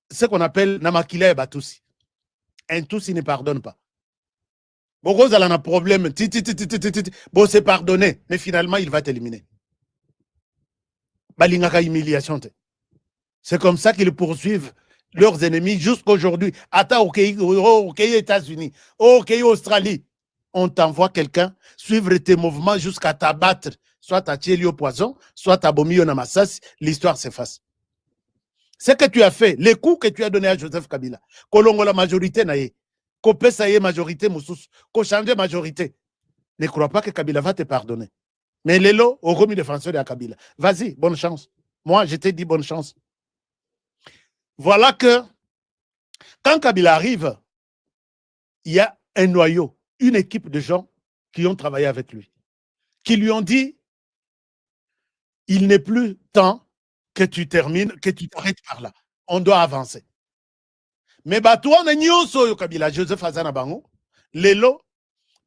ce qu'on appelle Namakila et Batousi. Un Tutsi ne pardonne pas. Beaucoup ont un problème, bon, c'est pardonné, mais finalement, il va t'éliminer. Balingaka humiliation. C'est comme ça qu'ils poursuivent leurs ennemis jusqu'aujourd'hui. Attends, au pays États-Unis, au pays Australie, on t'envoie quelqu'un suivre tes mouvements jusqu'à t'abattre, soit à tuer au poison, soit à bomber au massas, l'histoire s'efface. Ce que tu as fait, les coups que tu as donnés à Joseph Kabila, Kolongo la majorité naïe, Kopesa y majorité Moussous, qu'on change majorité. Ne crois pas que Kabila va te pardonner. Mais Lélo, au commis défenseur de Kabila, vas-y, bonne chance. Moi, je t'ai dit bonne chance. Voilà que quand Kabila arrive, il y a un noyau, une équipe de gens qui ont travaillé avec lui, qui lui ont dit il n'est plus temps que tu termines, que tu t'arrêtes par là. On doit avancer. Mais Batouan n'a nyonso Kabila, Joseph Azana Bango, Lelo,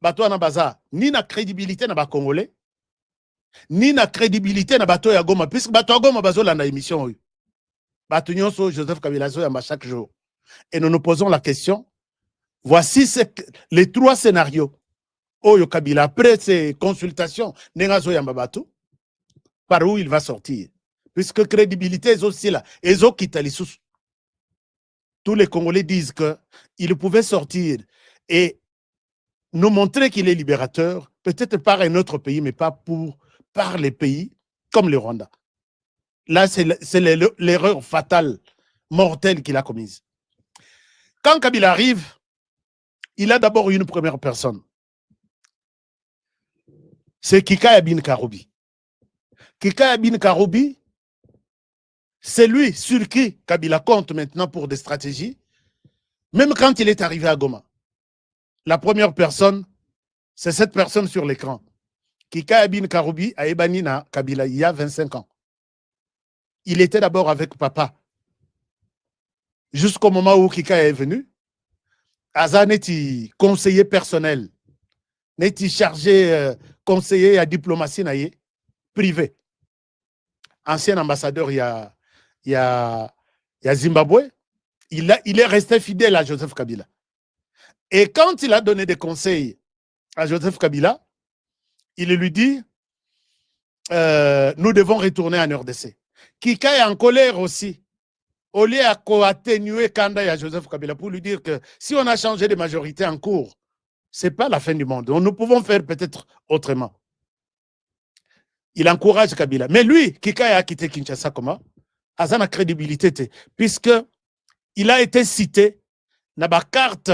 Batouan n'a baza, ni na crédibilité na ba Congolais, ni na crédibilité na Bato ya Goma, puisque Bato ya Goma bazo la na émission. Batou nyonso Joseph Kabila zo yamba chaque jour. Et nous nous posons la question, voici les trois scénarios. Oyo Kabila, après ces consultations, Nengazo yamba Bato, par où il va sortir. Puisque crédibilité est aussi là. Et zo kitalisous. Tous les Congolais disent qu'il pouvait sortir et nous montrer qu'il est libérateur, peut-être par un autre pays, mais pas par les pays comme le Rwanda. Là, c'est l'erreur fatale, mortelle qu'il a commise. Quand Kabila arrive, il a d'abord une première personne. C'est Kikaya bin Karoubi. Kikaya bin Karoubi, c'est lui sur qui Kabila compte maintenant pour des stratégies, même quand il est arrivé à Goma. La première personne, c'est cette personne sur l'écran. Kikaya bin Karoubi a Ebanina Kabila il y a 25 ans. Il était d'abord avec papa. Jusqu'au moment où Kikaya est venu, Aza n'était conseiller personnel, n'était chargé conseiller à diplomatie privé. Ancien ambassadeur, il y a Zimbabwe, il est resté fidèle à Joseph Kabila. Et quand il a donné des conseils à Joseph Kabila, il lui dit nous devons retourner en RDC. Kika est en colère aussi. Au lieu d'atténuer Kanda et à Joseph Kabila pour lui dire que si on a changé de majorité en cours, ce n'est pas la fin du monde. Nous pouvons faire peut-être autrement. Il encourage Kabila. Mais lui, Kika a quitté Kinshasa comment? À sa crédibilité, puisque il a été cité dans la carte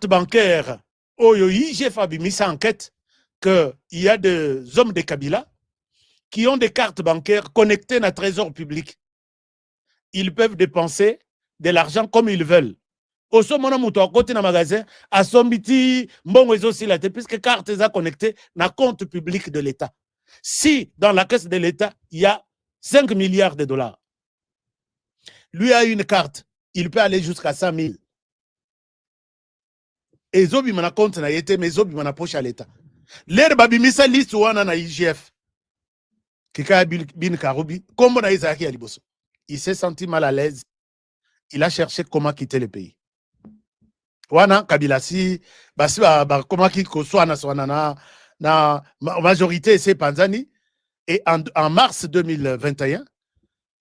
bancaire où IGF a mis sa enquête qu'il y a des hommes de Kabila qui ont des cartes bancaires connectées à un trésor public. Ils peuvent dépenser de l'argent comme ils veulent. Au moment où tu as côté dans le magasin, à son biti, puisque carte est connectée à un compte public de l'État. Si dans la caisse de l'État, il y a 5 milliards de dollars, lui a une carte, il peut aller jusqu'à 100 000. Et Zobi m'a compte na été, mais Zobi m'a poche à l'État. L'air babimisa liste wana na IGF. Kika bin Karoubi, comme on a Isaki Aliboso. Il s'est senti mal à l'aise. Il a cherché comment quitter le pays. Wana Kabila si basi comment quitter soit na majorité c'est Panzani et en mars 2021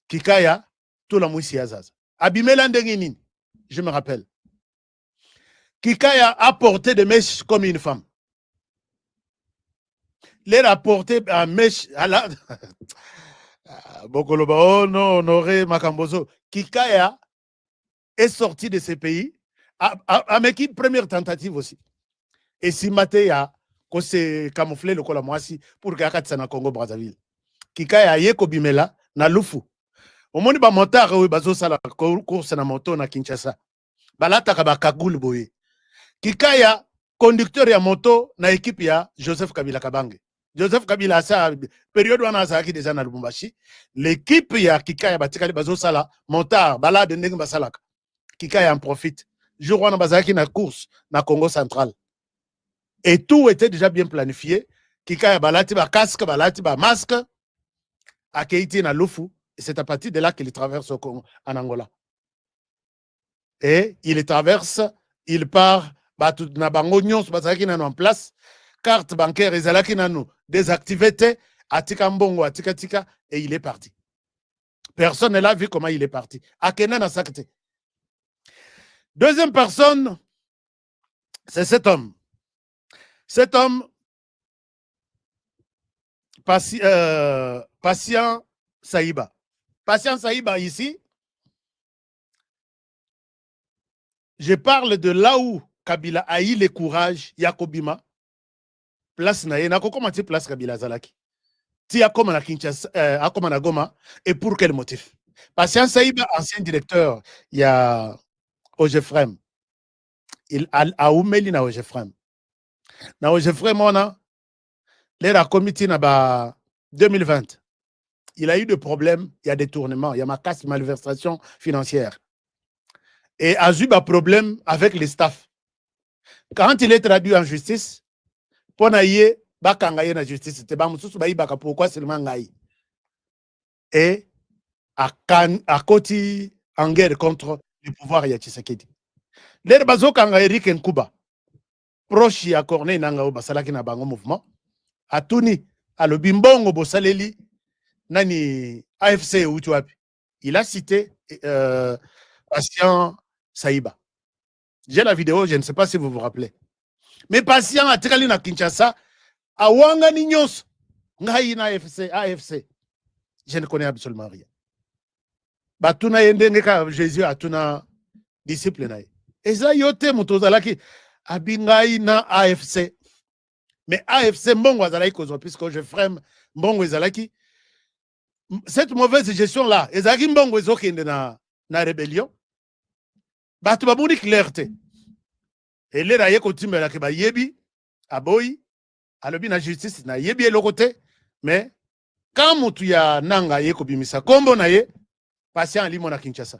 Kikaya tout la mouissi Azaza. Abimela Ndenginine, je me rappelle. Kikaya a porté des mèches comme une femme. Les a porté à mèche à la. Bokoloba, oh non, Honoré Makambozo. Kikaya est sorti de ces pays avec une première tentative aussi. Et si Matéa, qu'on s'est camouflé le Kolamoisi pour qu'il na Congo Brazzaville. Kikaya yeko bimela na lufu. Au moins, ba montard, oui, bazo sala course na moto na Kinshasa. Balata kaba kagul boye. Kikaya, conducteur ya moto na équipe ya Joseph Kabila Kabange. Joseph Kabila, sa période où on a ça qui déjà na Lubumbashi. L'équipe ya Kikaya batikali bazo sala montard, balade ndenge basalaka. Kikaya en profite. Jour où on a bazaki na course na Congo central. Et tout était déjà bien planifié. Kikaya balati ba casque, balati ba masque. A Keiti na Lufu. Et c'est à partir de là qu'il traverse au Congo, en Angola. Et il traverse, il part, na bango nyonso bazaki nano en place, carte bancaire ezalaki nano désactivée, atika mbongo, atika tika, et il est parti. Personne n'a vu comment il est parti. Akena na sakte. Deuxième personne, c'est cet homme. Cet homme, Patient Saïba. Patient Saïba ici, je parle de là où Kabila a eu le courage, Yakobima, place na yena, comment tu place Kabila Zalaki? Tu as comme na Kinshasa, à comme na Goma, et pour quel motif? Patient Saïba, ancien directeur, il y a Ogefrem. Il a oumeli na Ogefrem. Na Ogefrem, on a l'air comité na 2020. Il a eu des problèmes, il y a des tournements, il y a ma casse malversation financière. Et a eu des problèmes avec les staffs. Quand il est traduit en justice, pour naïe, bakangaye na justice, c'était pas moussou baï baka pourquoi seulement ngaï. Et à Koti en guerre contre le pouvoir ya Tshisekedi. L'air bazo kangaye Eric Nkuba, proche ya Corneille Nangao basalaki na bango mouvement, a Tuni, a le bimbongo bosaleli, nani AFC ou tu vois. Il a cité Patient Saïba. J'ai la vidéo, je ne sais pas si vous vous rappelez. Mais Patient a tiré na Kinshasa, a wanga ni nyos, ngai na AFC. Je ne connais absolument rien. Batuna yendenge ka Jésus atuna disciple na. Et ça yote mutozalaki abingai na AFC. Mais AFC mbongo azalaki kozo puisque je frème mbongo ezalaki. Cette mauvaise gestion-là, ezalaki mbongo ezokende na rébellion. Batu babuni clarté. Et les raye kotimela ke ba yebi aboyi alobi na justice na yebi elokote mais quand mutu ya nanga ye ko bimisa kombo na ye Patient alimo na Kinshasa.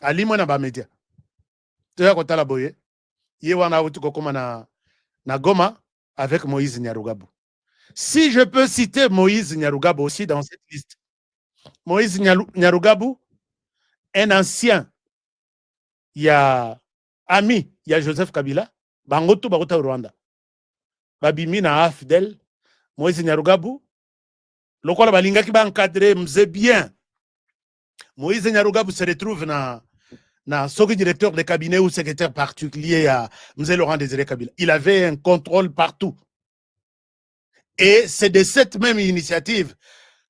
Alimo na ba media. Toya ko tala boye. Ye wana utu ko koma na Goma avec Moïse Nyarugabo. Si je peux citer Moïse Nyarugabo aussi dans cette liste. Moïse Nyarugabo, un ancien, il y a ami, il y a Joseph Kabila, Bangoto Bagota au Rwanda. Babimi na Afdel, Moïse Nyarugabo, lokola balinga ki ba encadré mze bien. Moïse Nyarugabo se retrouve na soki directeur de cabinet ou secrétaire particulier à Mzé Laurent Désiré Kabila. Il avait un contrôle partout. Et c'est de cette même initiative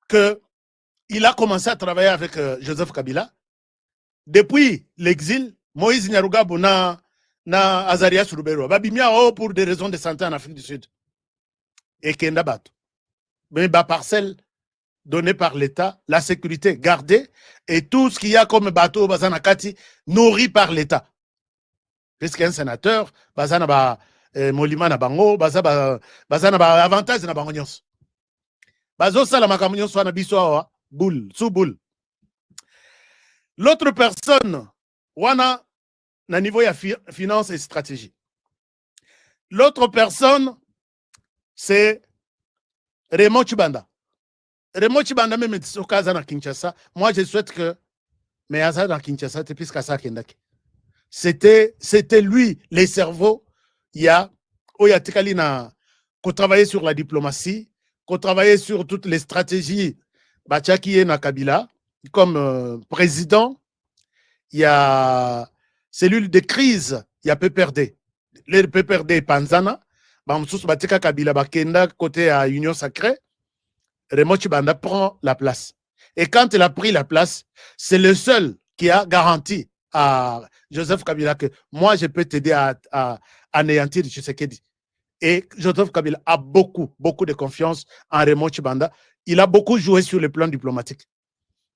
qu'il a commencé à travailler avec Joseph Kabila. Depuis l'exil, Moïse Nyarugabo na Azarias Rubero, babimia pour des raisons de santé en Afrique du Sud. Et Kenda Bato. Mais ba parcelle donnée par l'État, la sécurité gardée, et tout ce qu'il y a comme bateau Bazanakati nourri par l'État. Puisqu'un sénateur, Bazana ba Molima na bango, Bazana ba avantage na bango nyos. Bazo sala makambo nyos na biso awa, boule, sous boule. L'autre personne, wana na niveau ya finance et stratégie. L'autre personne, c'est Raymond Tshibanda. Raymond Tshibanda même au cas à Kinshasa. Moi, je souhaite que mais à dans Kinshasa, puisque ça c'était lui, les cerveaux. Il y a Oyatika qu'on travaillait sur la diplomatie, qu'on travaillait sur toutes les stratégies. Bachaki et na Kabila, comme président, il y a cellule de crise, il y a PPRD. Le PPRD Panzana, Bamsous Batika Kabila Bakenda, côté à Union Sacrée, Raymond Tshibanda prend la place. Et quand il a pris la place, c'est le seul qui a garanti à Joseph Kabila que moi, je peux t'aider à anéantir Tshisekedi. Et Joseph Kabila a beaucoup de confiance en Raymond Tshibanda. Il a beaucoup joué sur le plan diplomatique.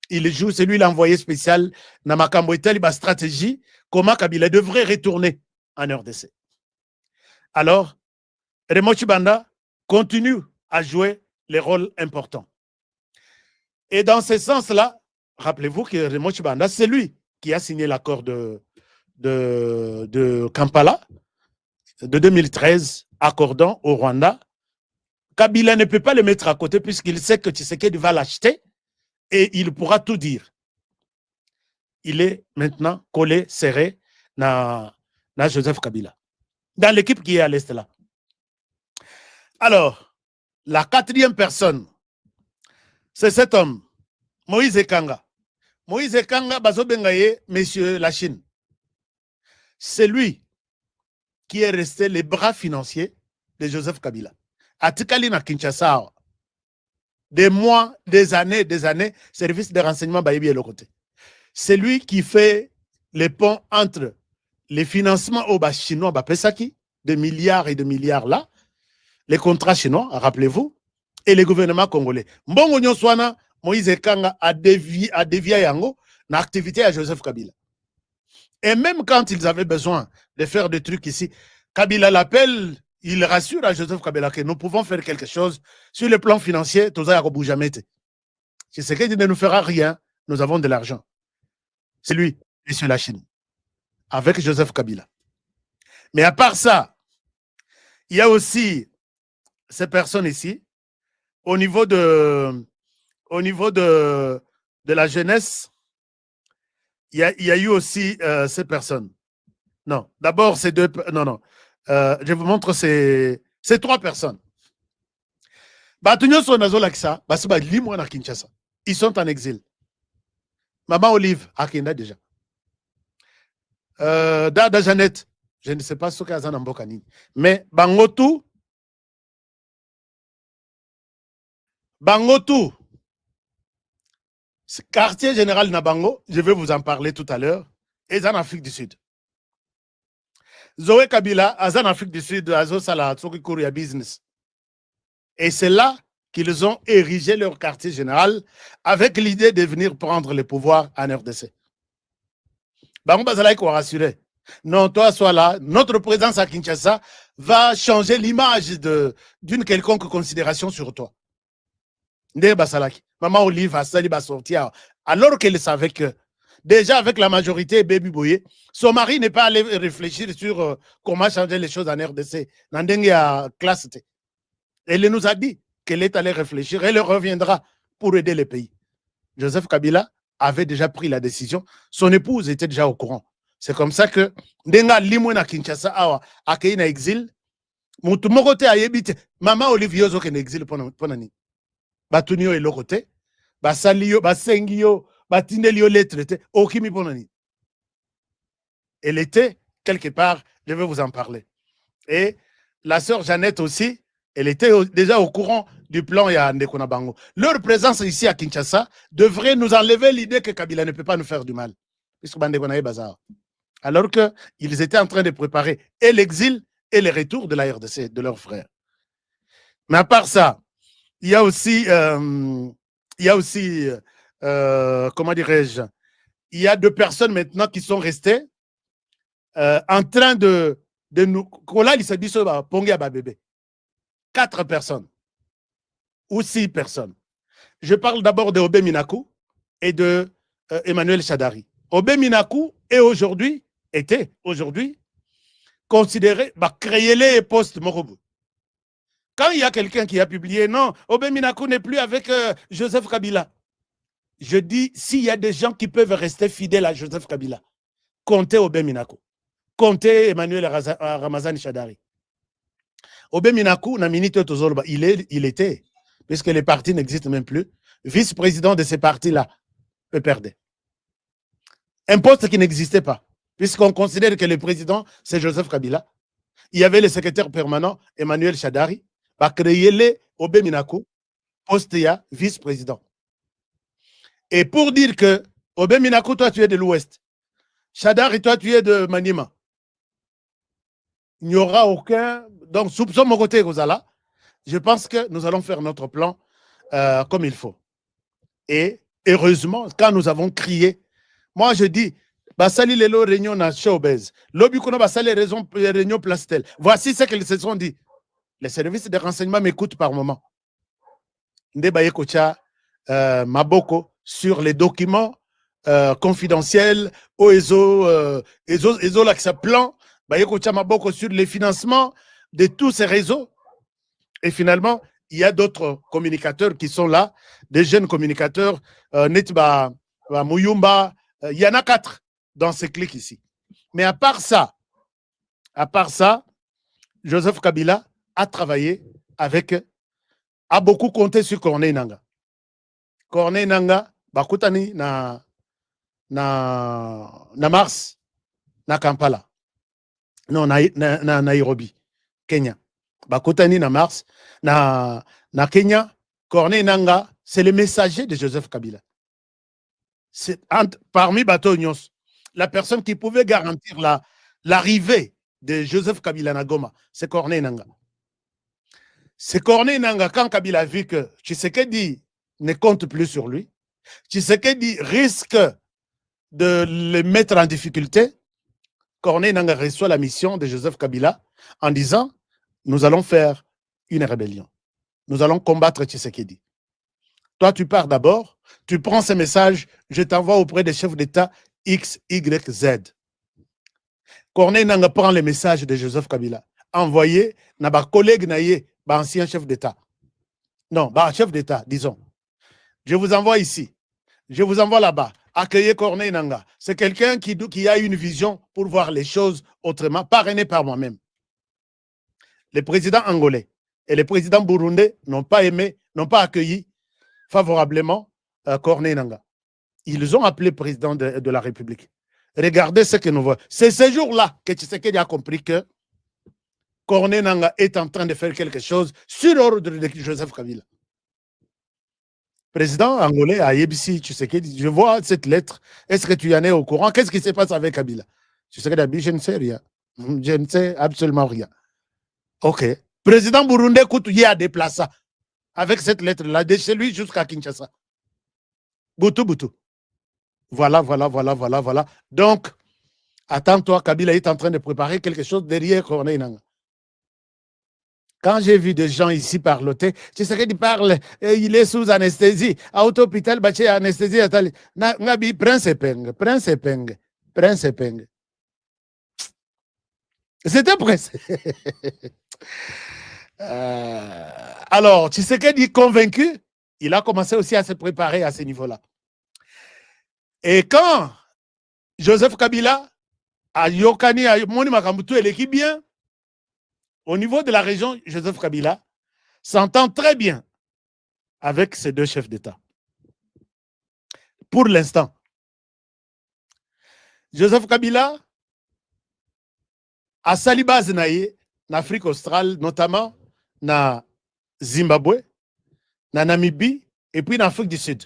Il joue, c'est lui l'envoyé spécial dans Makambo Itali, la stratégie, comment Kabila devrait retourner en RDC. Alors, Raymond Tshibanda continue à jouer les rôles importants. Et dans ce sens-là, rappelez-vous que Raymond Tshibanda, c'est lui qui a signé l'accord de Kampala de 2013, accordant au Rwanda. Kabila ne peut pas le mettre à côté puisqu'il sait que Tshisekedi va l'acheter et il pourra tout dire. Il est maintenant collé, serré dans Joseph Kabila, dans l'équipe qui est à l'Est là. Alors, la quatrième personne, c'est cet homme, Moïse Ekanga. Moïse Ekanga, Bazobengaye, monsieur la Chine. C'est lui qui est resté les bras financiers de Joseph Kabila. À Tikali na Kinshasa, des mois, des années, service de renseignement Bayebi est le côté. C'est lui qui fait les ponts entre les financements au bas chinois, Pesaki, de milliards et de milliards là, les contrats chinois, rappelez-vous, et les gouvernements congolais. Mbongo Nyoswana, Moïse Ekanga a dévié Yango dans l'activité à Joseph Kabila. Et même quand ils avaient besoin de faire des trucs ici, Kabila l'appelle, il rassure à Joseph Kabila que nous pouvons faire quelque chose sur le plan financier. C'est ce qu'il ne nous fera rien, nous avons de l'argent. C'est lui, monsieur la Chine, avec Joseph Kabila. Mais à part ça, il y a aussi ces personnes ici, au niveau de la jeunesse, il y a eu aussi ces personnes. Non, d'abord, ces deux... Non. Je vous montre ces trois personnes. Ils sont en exil. Maman Olive, à Kenda déjà. Dada Jeannette, je ne sais pas ce qu'elle a dans Mbokani. Mais Bangotu, quartier général Nabango, je vais vous en parler tout à l'heure, est en Afrique du Sud. Zoé Kabila, en Afrique du Sud, business. Et c'est là qu'ils ont érigé leur quartier général avec l'idée de venir prendre le pouvoir en RDC. Bango Bazalaï va rassurer. Non, toi, sois là. Notre présence à Kinshasa va changer l'image d'une quelconque considération sur toi. Maman Olive a sali sortir alors qu'elle savait que déjà avec la majorité Baby Boye, son mari n'est pas allé réfléchir sur comment changer les choses en RDC. Elle nous a dit qu'elle est allée réfléchir, elle reviendra pour aider le pays. Joseph Kabila avait déjà pris la décision, son épouse était déjà au courant. C'est comme ça que Ndenga Limwena Kinshasa awa akei na exil, mutu mokote ayebite, Maman Olive yozo ken exil ponani. Batunio et l'autre, Basalio, Basengio, Batindelio lettre, Okimi Ponani. Elle était quelque part, je vais vous en parler. Et la sœur Jeannette aussi, elle était déjà au courant du plan Yandekona Bango. Leur présence ici à Kinshasa devrait nous enlever l'idée que Kabila ne peut pas nous faire du mal. Puisque Bandekona est bazar. Alors qu'ils étaient en train de préparer et l'exil et le retour de la RDC, de leurs frères. Mais à part ça, il y a aussi, comment dirais-je, il y a deux personnes maintenant qui sont restées en train de nous... 4 personnes ou 6 personnes. Je parle d'abord de Obé Minakou et de Emmanuel Shadari. Obé Minakou était aujourd'hui considéré, créer les postes Morobo. Quand il y a quelqu'un qui a publié, non, Obé Minakou n'est plus avec Joseph Kabila. Je dis, s'il y a des gens qui peuvent rester fidèles à Joseph Kabila, comptez Obé Minakou, comptez Emmanuel Ramazani Shadari. Obé Minakou, il était, puisque les partis n'existent même plus, vice-président de ces partis-là, peut perdre. Un poste qui n'existait pas, puisqu'on considère que le président, c'est Joseph Kabila. Il y avait le secrétaire permanent, Emmanuel Chadari, va créer les Obé Minaku, poste vice-président. Et pour dire que Obé Minaku, toi, tu es de l'Ouest. Chadari, toi, tu es de Manima. Il n'y aura aucun... Donc, soupçon mon côté, Gozala. Je pense que nous allons faire notre plan comme il faut. Et heureusement, quand nous avons crié, moi, je dis, Basali Lelo Réunion na Showbiz, Lobikono Basali Réunion Plastel. Voici ce qu'ils se sont dit. Les services de renseignement m'écoutent par moment. Ndebaye Kocha Maboko sur les documents confidentiels, EZO l'accès plan, Baye Kocha Maboko sur les financements de tous ces réseaux. Et finalement, il y a d'autres communicateurs qui sont là, des jeunes communicateurs, Netba, Mouyumba, il y en a 4 dans ces clics ici. Mais à part ça, Joseph Kabila a travaillé avec, a beaucoup compté sur Corneille Nangaa. Corneille Nangaa, bakutani na Mars, na Kampala, non, na Nairobi, Kenya. Bakutani na Mars, na Kenya, Corneille Nangaa, c'est le messager de Joseph Kabila. C'est parmi Bato Nyos, la personne qui pouvait garantir l'arrivée de Joseph Kabila na Goma, c'est Corneille Nangaa. C'est Corneille Nangaa, quand Kabila a vu que Tshisekedi ne compte plus sur lui, Tshisekedi risque de le mettre en difficulté, Corneille Nangaa reçoit la mission de Joseph Kabila en disant, nous allons faire une rébellion. Nous allons combattre Tshisekedi. Toi, tu pars d'abord, tu prends ces messages, je t'envoie auprès des chefs d'État X, Y, Z. Corneille Nangaa prend les messages de Joseph Kabila, envoyé à ma collègue naïe, ancien chef d'État. Non, chef d'État, disons. Je vous envoie ici, je vous envoie là-bas. Accueillez Corneille Nangaa. C'est quelqu'un qui a une vision pour voir les choses autrement, parrainé par moi-même. Les présidents angolais et les présidents burundais n'ont pas aimé, n'ont pas accueilli favorablement Corneille Nangaa. Ils ont appelé président de la République. Regardez ce que nous voyons. C'est ce jour-là que Tshisekedi a compris que Corneille Nangaa est en train de faire quelque chose sur ordre de Joseph Kabila. Président angolais à Yebisi Tshisekedi, je vois cette lettre. Est-ce que tu en es au courant? Qu'est-ce qui se passe avec Kabila? Tshisekedi a dit, je ne sais rien. Je ne sais absolument rien. Ok. Président burundais Koutouye a déplacé avec cette lettre-là, de chez lui jusqu'à Kinshasa. Boutou. Voilà. Donc, attends-toi, Kabila est en train de préparer quelque chose derrière Corneille Nangaa. Quand j'ai vu des gens ici parloter, tu sais qu'il parle, il est sous anesthésie. À l'hôpital, il y a anesthésie. Nabi, Prince Peng. C'était Prince. Alors, tu sais qu'il est convaincu, il a commencé aussi à se préparer à ce niveau-là. Et quand Joseph Kabila a Yokani, a Moni Makambutu et l'équipe bien, au niveau de la région, Joseph Kabila s'entend très bien avec ces deux chefs d'État. Pour l'instant, Joseph Kabila a sali base naïe en Afrique australe, notamment na Zimbabwe, na Namibie et puis en Afrique du Sud.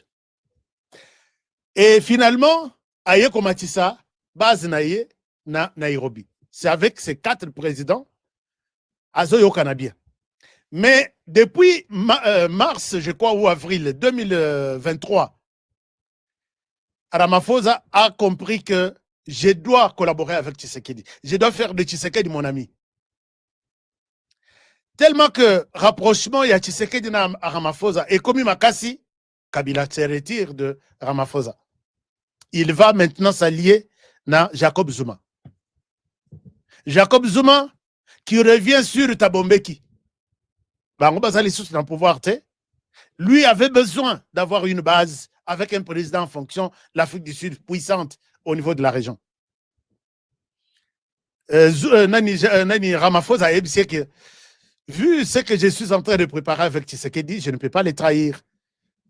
Et finalement, Aye Komatissa, base naïe na Nairobi. C'est avec ces 4 présidents Azoyo Canadien. Mais depuis mars, je crois, ou avril 2023, Ramaphosa a compris que je dois collaborer avec Tshisekedi. Je dois faire de Tshisekedi mon ami. Tellement que rapprochement, il y a Tshisekedi à Ramaphosa. Et comme Makassi, Kabila se retire de Ramaphosa. Il va maintenant s'allier à Jacob Zuma. Jacob Zuma, qui revient sur Tabombeki. Lui avait besoin d'avoir une base avec un président en fonction, l'Afrique du Sud puissante au niveau de la région. Nani Ramaphosa a dit que vu ce que je suis en train de préparer avec Tshisekedi, je ne peux pas les trahir.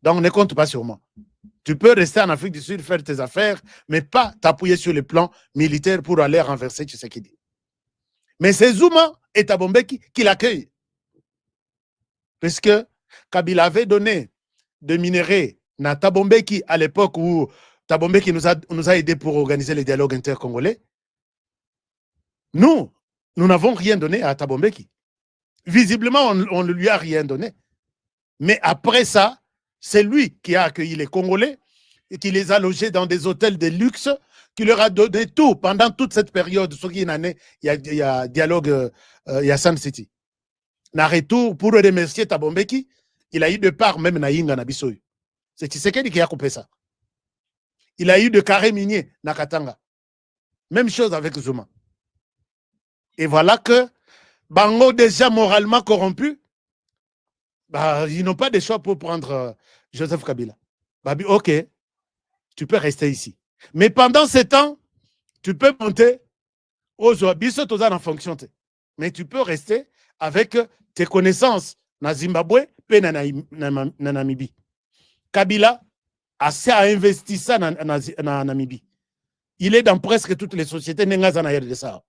Donc ne compte pas sur moi. Tu peux rester en Afrique du Sud, faire tes affaires, mais pas t'appuyer sur le plan militaire pour aller renverser Tshisekedi. Mais c'est Zuma et Thabo Mbeki qui l'accueillent. Parce que Kabila avait donné des minerais à Thabo Mbeki à l'époque où Thabo Mbeki nous a aidés pour organiser les dialogues intercongolais. Nous n'avons rien donné à Thabo Mbeki. Visiblement, on ne lui a rien donné. Mais après ça, c'est lui qui a accueilli les Congolais et qui les a logés dans des hôtels de luxe, qui leur a donné tout pendant toute cette période. Ce qui est une année, il y a dialogue, il y a Sun City. Na retour, pour remercier Thabo Mbeki, il a eu de part même na Yinga na Bisoy. C'est Tshisekedi qui a coupé ça. Il a eu de carré minier na Katanga. Même chose avec Zuma. Et voilà que Bango, déjà moralement corrompu, bah, ils n'ont pas de choix pour prendre Joseph Kabila. Bah, ok, tu peux rester ici. Mais pendant ce temps, tu peux monter aux Oabiso, en fonction. Mais tu peux rester avec tes connaissances na Zimbabwe et na Namibie. Kabila a investi ça na Namibie. Il est dans presque toutes les sociétés de ça.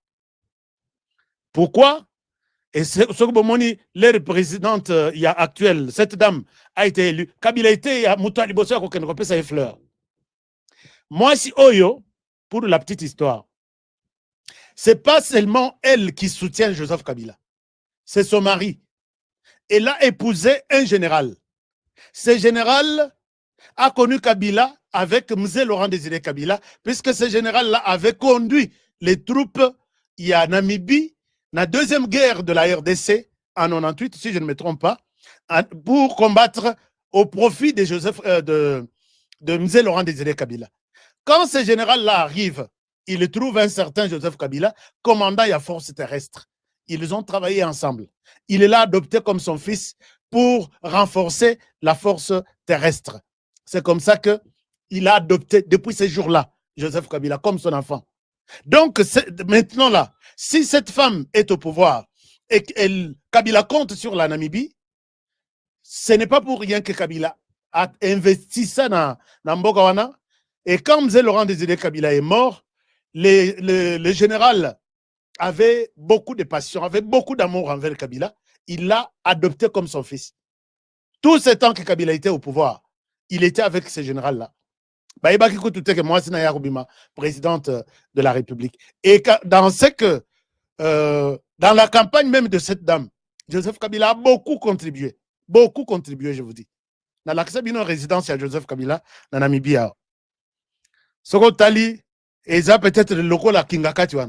Pourquoi? Et ce que l'air présidente actuelle, cette dame a été élue. Kabila était à Mouta Liboso à Kokenrope, ça est fleur. Moi, si Oyo, pour la petite histoire, c'est pas seulement elle qui soutient Joseph Kabila, c'est son mari. Elle a épousé un général. Ce général a connu Kabila avec Mzee Laurent Désiré Kabila, puisque ce général-là avait conduit les troupes, il y a Namibie, la deuxième guerre de la RDC, en 98, si je ne me trompe pas, pour combattre au profit de Mzee Laurent Désiré Kabila. Quand ce général-là arrive, il trouve un certain Joseph Kabila, commandant la force terrestre. Ils ont travaillé ensemble. Il l'a adopté comme son fils pour renforcer la force terrestre. C'est comme ça qu'il a adopté, depuis ces jours-là, Joseph Kabila comme son enfant. Donc, maintenant là, si cette femme est au pouvoir et Kabila compte sur la Namibie, ce n'est pas pour rien que Kabila a investi ça dans Mbogawana. Et quand Mzee Laurent Désiré Kabila est mort, le général avait beaucoup de passion, avait beaucoup d'amour envers Kabila. Il l'a adopté comme son fils. Tout ce temps que Kabila était au pouvoir, il était avec ce général-là. Moi, c'est Naya Roubima, présidente de la République. Et dans la campagne même de cette dame, Joseph Kabila a beaucoup contribué, je vous dis. Dans l'accès d'une résidence à Joseph Kabila, dans Namibie. Soko Tali, et ça peut-être le local à Kingaka, tu vois.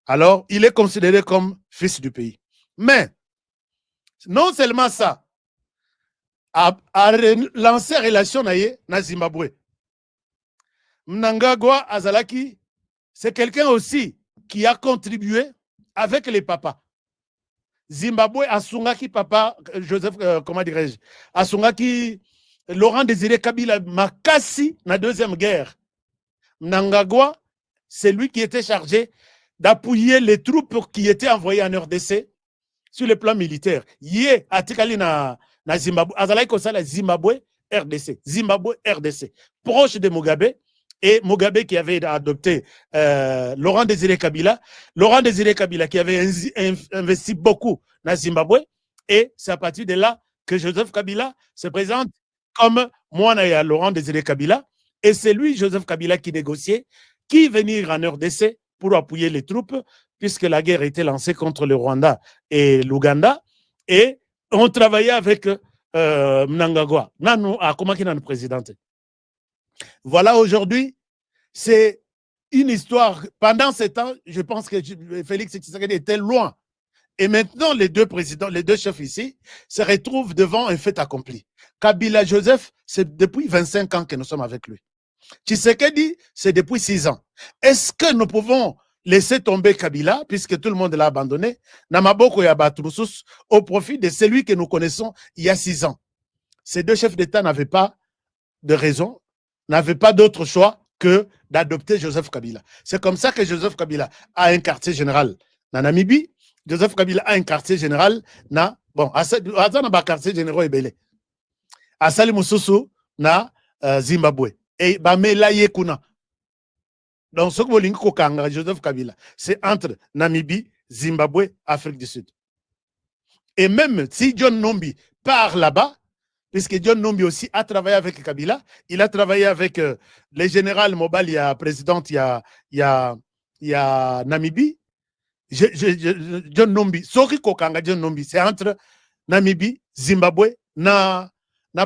Alors, il est considéré comme fils du pays. Mais, non seulement ça, a lancé relation na Zimbabwe. Mnangagwa Azalaki, c'est quelqu'un aussi qui a contribué avec les papas. Zimbabwe a Sungaki papa, Joseph, comment dirais-je, a Sungaki Laurent Désiré Kabila Makasi na deuxième guerre. Mnangagwa, c'est lui qui était chargé d'appuyer les troupes qui étaient envoyées en RDC sur le plan militaire. Yé atikali na Zimbabwe, azalaki kosala Zimbabwe RDC, Zimbabwe RDC, proche de Mugabe, et Mugabe qui avait adopté Laurent Désiré Kabila qui avait investi beaucoup dans Zimbabwe, et c'est à partir de là que Joseph Kabila se présente comme Mwana Laurent Désiré Kabila, et c'est lui, Joseph Kabila, qui négociait qui venir en RDC pour appuyer les troupes, puisque la guerre était lancée contre le Rwanda et l'Ouganda, et on travaillait avec Mnangagwa. Nanu a comment qu'il est présidente. Voilà, aujourd'hui, c'est une histoire. Pendant ce temps, je pense que Félix Tshisekedi était loin. Et maintenant, les deux présidents, les deux chefs ici, se retrouvent devant un fait accompli. Kabila Joseph, c'est depuis 25 ans que nous sommes avec lui. Tshisekedi, c'est depuis 6 ans. Est-ce que nous pouvons laisser tomber Kabila, puisque tout le monde l'a abandonné, Namaboko et Abatroussous, au profit de celui que nous connaissons il y a 6 ans? Ces deux chefs d'État n'avaient pas de raison, n'avaient pas d'autre choix que d'adopter Joseph Kabila. C'est comme ça que Joseph Kabila a un quartier général dans Namibie. Joseph Kabila a un quartier général dans quartier général Ebele. À Sali Moussoussou, na Zimbabwe. Et bamela yekuna. Donc, ce que Joseph Kabila, c'est entre Namibie, Zimbabwe, Afrique du Sud. Et même si John Nombi part là-bas, puisque John Nombi aussi a travaillé avec Kabila, il a travaillé avec les généraux Mobali, il y a présidente, il y a Namibie. John Nombi, Soki Kokanga John Nombi, c'est entre Namibie, Zimbabwe, na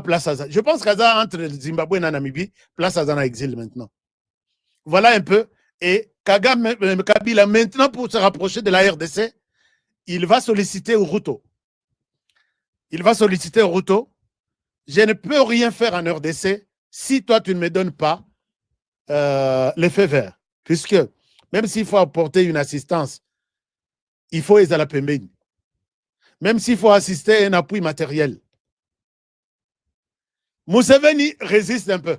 Place Aza. Je pense qu'Aza entre Zimbabwe et Namibie, Place Aza na exil maintenant. Voilà un peu. Et Kabila, maintenant, pour se rapprocher de la RDC, il va solliciter Ruto. Il va solliciter Ruto. Je ne peux rien faire en RDC si toi, tu ne me donnes pas l'effet vert. Puisque, même s'il faut apporter une assistance, il faut les à la pembeni. Même s'il faut assister à un appui matériel. Museveni résiste un peu.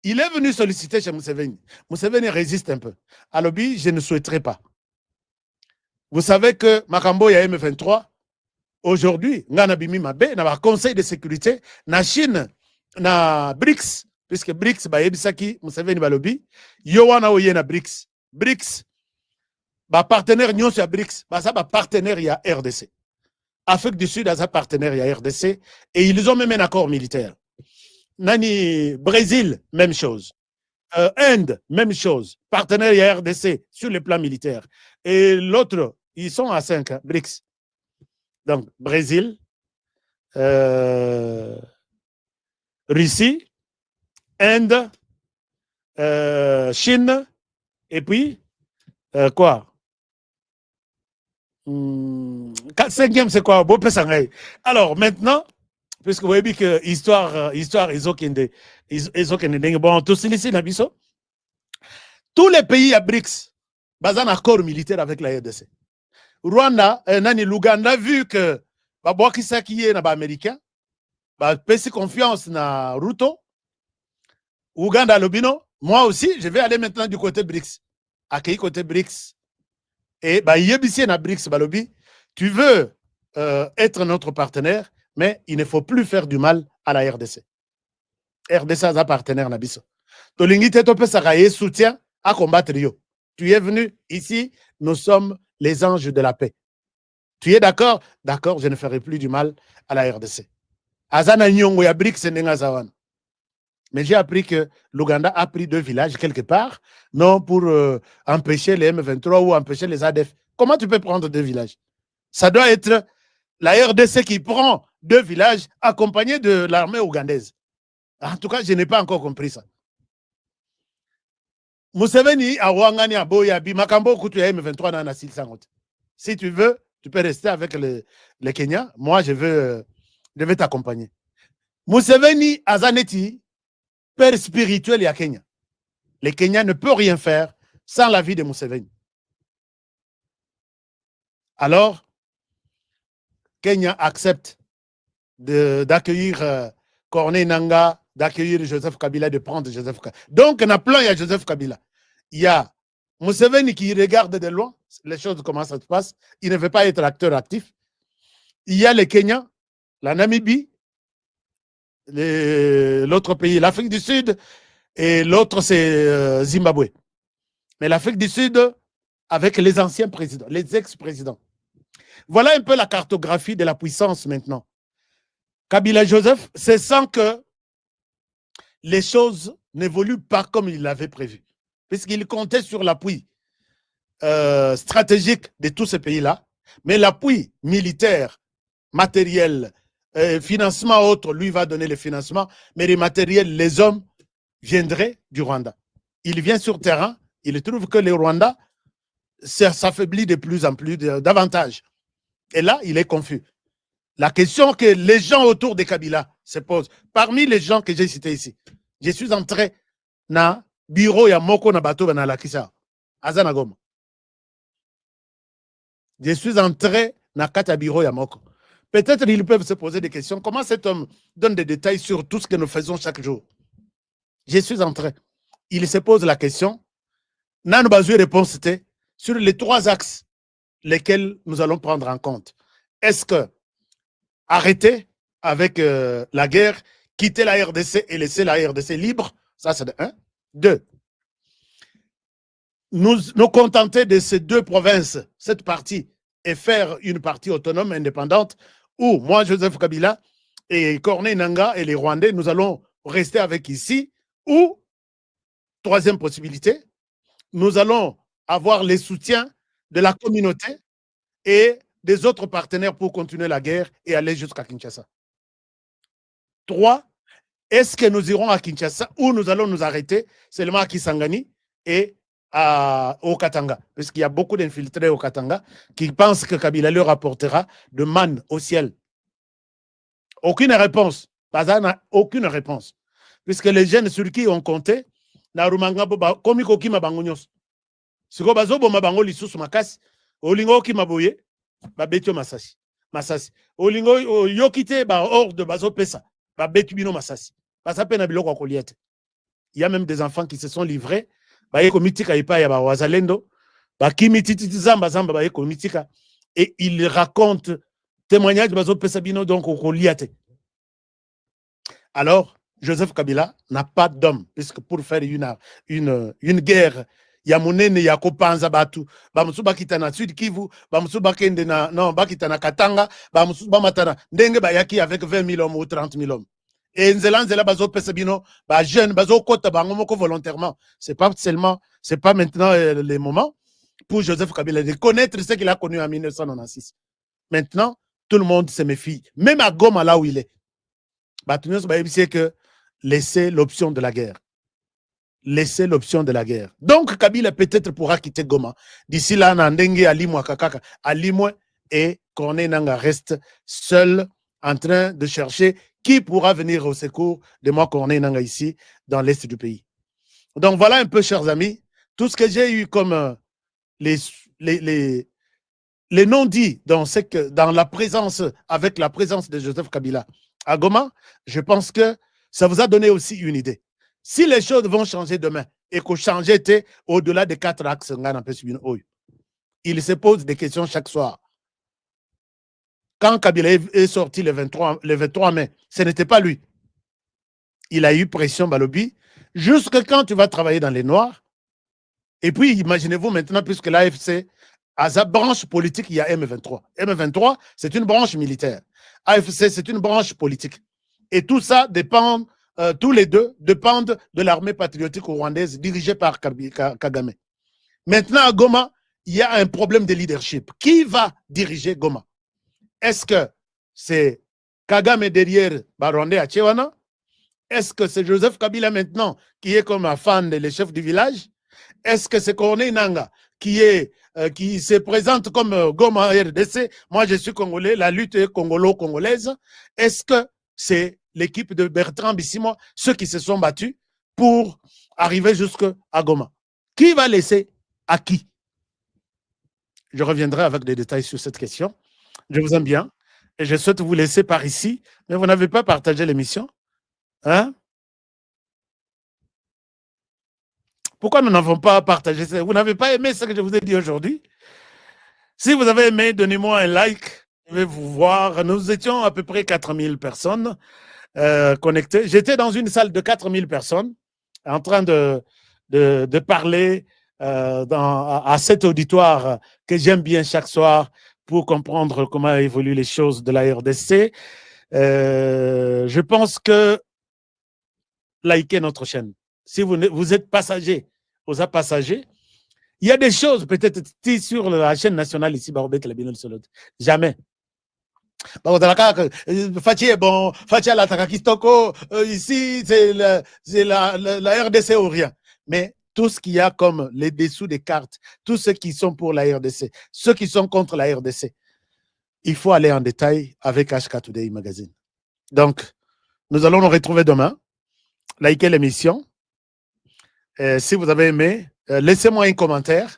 Il est venu solliciter chez Museveni. Museveni résiste un peu. À l'objet, je ne souhaiterais pas. Vous savez que Makambo y a M23. Aujourd'hui, Ngana Bimi Mabe, na conseil de sécurité, na Chine, na BRICS, puisque BRICS, ba yebisaki, Museveni balobi, yo wana oye na BRICS. BRICS, ba partenaire nyon sur BRICS, ba ça ba partenaire ya RDC. Afrique du Sud a sa partenaire ya RDC, et ils ont même un accord militaire. Nani, Brésil, même chose. Inde, même chose. Partenaire ya RDC sur le plan militaire. Et l'autre, ils sont à 5, hein, BRICS. Donc, Brésil, Russie, Inde, Chine, et puis, quoi? Cinquième, c'est quoi? Alors, maintenant, puisque vous voyez que histoire, ils ont bon, tous ici, tous les pays à BRICS, basent un accord militaire avec la RDC. Rwanda, l'Ouganda, vu que Babouakisa qui est américain, pèse confiance na Ruto, Ouganda Lobino, moi aussi, je vais aller maintenant du côté BRICS. À quel côté BRICS? Et yebisi na BRICS, balobi, tu veux être notre partenaire, mais il ne faut plus faire du mal à la RDC. RDC a un partenaire na biso. Tolingi te tope sakaye soutien à combattre yo. Tu es venu ici, nous sommes les anges de la paix. Tu es d'accord? D'accord, je ne ferai plus du mal à la RDC. Azana Nyongo ya BRICS Nengazawan. Mais j'ai appris que l'Ouganda a pris 2 villages quelque part, non pour empêcher les M23 ou empêcher les ADF. Comment tu peux prendre 2 villages? Ça doit être la RDC qui prend 2 villages accompagnés de l'armée ougandaise. En tout cas, je n'ai pas encore compris ça. Museveni a Wangani a Boyabi, Makambo Kutu ya M23 dans la Sangote. Si tu veux, tu peux rester avec les Kenyans. Moi, je vais t'accompagner. Museveni a Zaneti, père spirituel et à Kenya. Les Kenyans ne peuvent rien faire sans l'avis de Museveni. Alors, Kenya accepte d'accueillir Corneille Nangaa, d'accueillir Joseph Kabila, de prendre Joseph Kabila. Donc, on a plan, il y a Joseph Kabila. Il y a Museveni qui regarde de loin les choses, comment ça se passe. Il ne veut pas être acteur actif. Il y a les Kenyans, la Namibie, l'autre pays, l'Afrique du Sud, et l'autre, c'est Zimbabwe. Mais l'Afrique du Sud, avec les anciens présidents, les ex-présidents. Voilà un peu la cartographie de la puissance maintenant. Kabila Joseph, c'est sans que les choses n'évoluent pas comme il l'avait prévu. Puisqu'il comptait sur l'appui stratégique de tous ces pays-là, mais l'appui militaire, matériel, financement autre, lui va donner le financement, mais les matériels, les hommes viendraient du Rwanda. Il vient sur terrain, il trouve que le Rwanda s'affaiblit de plus en plus, davantage. Et là, il est confus. La question que les gens autour de Kabila se posent, parmi les gens que j'ai cités ici, je suis entré dans le bureau ya Moko na bato na Lakisa, Azanagoma. Je suis entré dans le bureau ya Moko. Peut-être ils peuvent se poser des questions. Comment cet homme donne des détails sur tout ce que nous faisons chaque jour? Je suis entré. Il se pose la question. Nanu Bazoué réponse c'était sur les 3 axes lesquels nous allons prendre en compte. Est-ce que arrêter avec la guerre, quitter la RDC et laisser la RDC libre. Ça, c'est de 1. 2. Nous contenter de ces 2 provinces, cette partie, et faire une partie autonome, indépendante, où moi, Joseph Kabila et Corneille Nangaa et les Rwandais, nous allons rester avec ici, ou, 3e possibilité, nous allons avoir les soutiens de la communauté et des autres partenaires pour continuer la guerre et aller jusqu'à Kinshasa. 3. Est-ce que nous irons à Kinshasa ou nous allons nous arrêter seulement à Kisangani et au Katanga? Parce qu'il y a beaucoup d'infiltrés au Katanga qui pensent que Kabila leur apportera de manne au ciel. Aucune réponse. Baza n'a aucune réponse. Puisque les jeunes sur qui on comptait, Narumanga Boba, Komiko Kima Bangonyos. Siko Bazobo Mabango Lissus Makas, Olingo Kimaboye, Babetio Masasi. Masasi. Olingo Yokite, hors de Bazo Pesa, Babetubino Masasi. Basa Penabilo Koliette. Il y a même des enfants qui se sont livrés. Et ils racontent témoignages de Bazo Pesabino donc au Koliate. Alors, Joseph Kabila n'a pas d'homme, puisque pour faire une guerre, Yamunene Yako Panza Batu, Bamusu Bakitana Sud Kivu, Bamusu Bakendena, non, Bakitana Katanga, Bamusu Bamatana, Ndenge Bayaki avec 20 000 hommes ou 30 000 hommes. Et Nzelan Zela Bazo Pesabino, jeune, Bazo Kota Bangomoko volontairement. C'est pas maintenant le moment pour Joseph Kabila de connaître ce qu'il a connu en 1996. Maintenant, tout le monde se méfie. Même à Goma, là où il est. C'est que laisser l'option de la guerre. Laisser l'option de la guerre. Donc, Kabila peut-être pourra quitter Goma. D'ici là, Nandenge, Alimwa, Kakaka, Alimwa et Corneille Nangaa reste seul en train de chercher qui pourra venir au secours de moi, Corneille Nangaa, ici, dans l'est du pays. Donc, voilà un peu, chers amis, tout ce que j'ai eu comme les non-dits dans la présence, avec la présence de Joseph Kabila à Goma. Je pense que ça vous a donné aussi une idée. Si les choses vont changer demain et que changer était au-delà des 4 axes, il se pose des questions chaque soir. Quand Kabila est sorti le 23 mai, ce n'était pas lui. Il a eu pression Balobi, jusque quand tu vas travailler dans les Noirs. Et puis, imaginez-vous maintenant, puisque l'AFC, à sa branche politique, il y a M23. M23, c'est une branche militaire. AFC, c'est une branche politique. Et tout ça dépend, tous les deux dépendent de l'armée patriotique rwandaise dirigée par Kagame. Maintenant, à Goma, il y a un problème de leadership. Qui va diriger Goma? Est-ce que c'est Kagame derrière Barondé à Tchewana? Est-ce que c'est Joseph Kabila maintenant qui est comme un fan des chefs du village? Est-ce que c'est Corneille Nangaa qui se présente comme Goma RDC? Moi, je suis congolais, la lutte est congolaise. Est-ce que c'est l'équipe de Bertrand Bisimwa, ceux qui se sont battus pour arriver jusqu'à Goma? Qui va laisser à qui? Je reviendrai avec des détails sur cette question. Je vous aime bien et je souhaite vous laisser par ici, mais vous n'avez pas partagé l'émission. Hein? Pourquoi nous n'avons pas partagé ça? Vous n'avez pas aimé ce que je vous ai dit aujourd'hui? Si vous avez aimé, donnez-moi un like. Je vais vous voir. Nous étions à peu près 4000 personnes connectées. J'étais dans une salle de 4000 personnes en train de parler à cet auditoire que j'aime bien chaque soir pour comprendre comment évoluent les choses de la RDC. Je pense que likez notre chaîne. Si vous êtes passager, vous êtes passager, il y a des choses peut-être sur la chaîne nationale ici, jamais. Fachi est bon, Fachi a l'attaque Kistoko, ici c'est la RDC ou rien. Mais tout ce qu'il y a comme les dessous des cartes, tous ceux qui sont pour la RDC, ceux qui sont contre la RDC, il faut aller en détail avec HK Today Magazine. Donc, nous allons nous retrouver demain. Likez l'émission. Si vous avez aimé, laissez-moi un commentaire.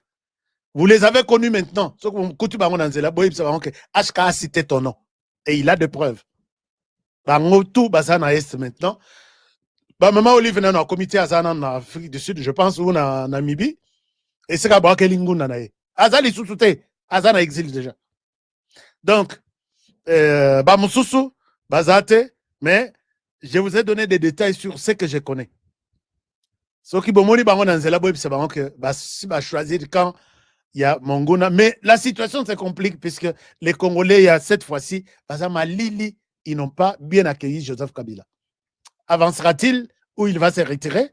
Vous les avez connus maintenant. HK a cité ton nom. Et il a des preuves. Tout Bazana Est maintenant. Maman Olive est au comité Azana en Afrique du Sud, je pense, ou en Namibie. Et c'est qu'à Kelingu Nanae. Azali Sousouté. Azana exile déjà. Donc, Bamoussousou, Bazate, mais je vous ai donné des détails sur ce que je connais. Ce qui bomoni bango nanzela boy c'est bango que si va choisir quand il y a Mongona, mais la situation se complique puisque les Congolais il y a cette fois-ci bazama Lili, ils n'ont pas bien accueilli Joseph Kabila. Avancera-t-il ou il va se retirer?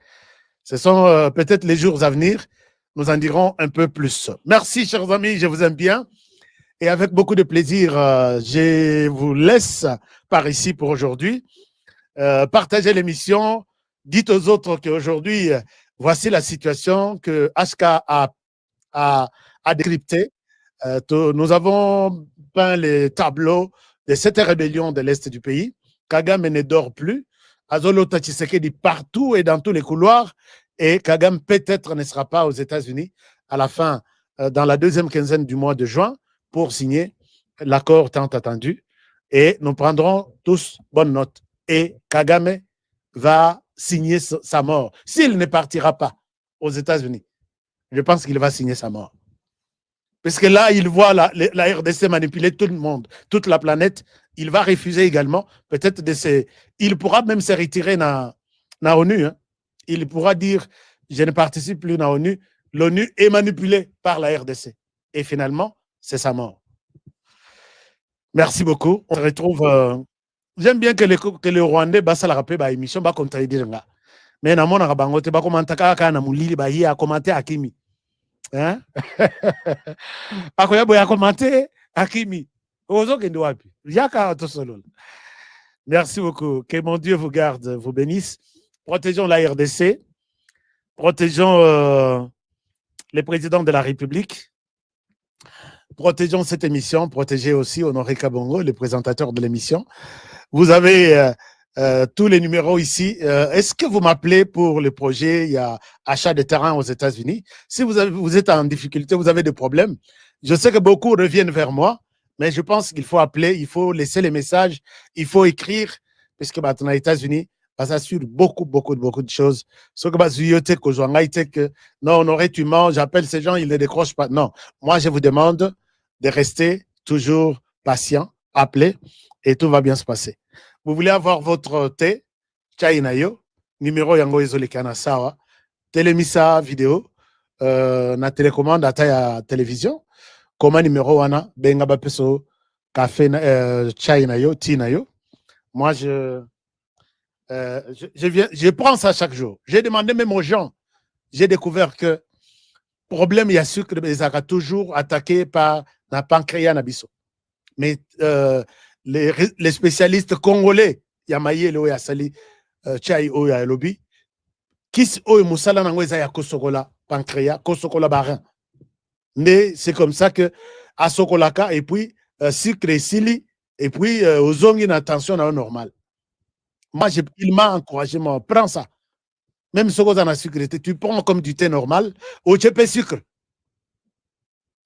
Ce sont peut-être les jours à venir. Nous en dirons un peu plus. Merci, chers amis, je vous aime bien. Et avec beaucoup de plaisir, je vous laisse par ici pour aujourd'hui. Partagez l'émission. Dites aux autres qu'aujourd'hui, voici la situation que HK a décryptée. Nous avons peint les tableaux de cette rébellion de l'Est du pays. Kagame ne dort plus. Azolo Tshisekedi partout et dans tous les couloirs. Et Kagame peut-être ne sera pas aux États-Unis à la fin, dans la deuxième quinzaine du mois de juin, pour signer l'accord tant attendu. Et nous prendrons tous bonne note. Et Kagame va signer sa mort. S'il ne partira pas aux États-Unis, je pense qu'il va signer sa mort. Parce que là, il voit la RDC manipuler tout le monde, toute la planète. Il va refuser également, peut-être il pourra même se retirer dans l'ONU. Hein. Il pourra dire, je ne participe plus dans l'ONU. L'ONU est manipulée par la RDC. Et finalement, c'est sa mort. Merci beaucoup. On se retrouve... J'aime bien que les Rwandais bassent la rappel, émission, va contredire. Mais dans mon arabangote, va commenter à Moulili, va commenter à Kimi. Hein? A commenté Hakimi. Merci beaucoup. Que mon Dieu vous garde, vous bénisse. Protégeons la RDC. Protégeons les présidents de la République. Protégeons cette émission. Protégez aussi Honoré Kabongo, le présentateur de l'émission. Vous avez tous les numéros ici. Est-ce que vous m'appelez pour le projet? Il y a achat de terrain aux États-Unis. Si vous êtes en difficulté, vous avez des problèmes. Je sais que beaucoup reviennent vers moi, mais je pense qu'il faut appeler, il faut laisser les messages, il faut écrire, puisque dans les États-Unis, ça assure beaucoup de choses. Ce que non, on aurait tu mens, j'appelle ces gens, ils ne décrochent pas. Non, moi je vous demande de rester toujours patient, appelez, et tout va bien se passer. Vous voulez avoir votre thé, chai nayo, numéro yango ezolekana sawa, télémissa vidéo, na télécommande ata ya télévision, comment numéro wana, benga bapeso, café, chai nayo, ti nayo. Moi, je prends ça chaque jour. J'ai demandé même aux gens, j'ai découvert que problème, il y a sucre, mais ça a toujours attaqué par la pancréas nabiso. Mais les spécialistes congolais, Yamaye lo ya sali chai o ya lobi, kis o musala nango eza ya kosokola pancréas, kosokola barin. Mais c'est comme ça que à sokolaka et puis sucre et sili et puis ozongi na tension na normal. Moi il m'a encouragé, moi prends ça. Même si on a la sécurité, tu prends comme du thé normal ou tu peux sucre.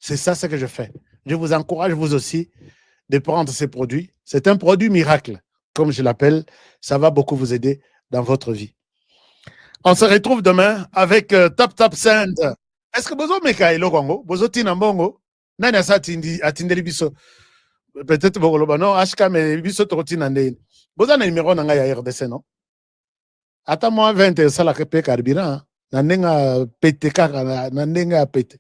C'est ça ce que je fais. Je vous encourage vous aussi de prendre ces produits. C'est un produit miracle, comme je l'appelle. Ça va beaucoup vous aider dans votre vie. On se retrouve demain avec Tap Tap Send. Est-ce que vous avez fait le Congo? Vous avez fait le Congo? Non, ça atteindre biso. Peut-être vous avez non, HK, mais biso trotinande. Vous avez un numéro dans la RDC, non? Attends, moi, 20, ça la répète carburant. Nanenga pété kaka, nanenga pété.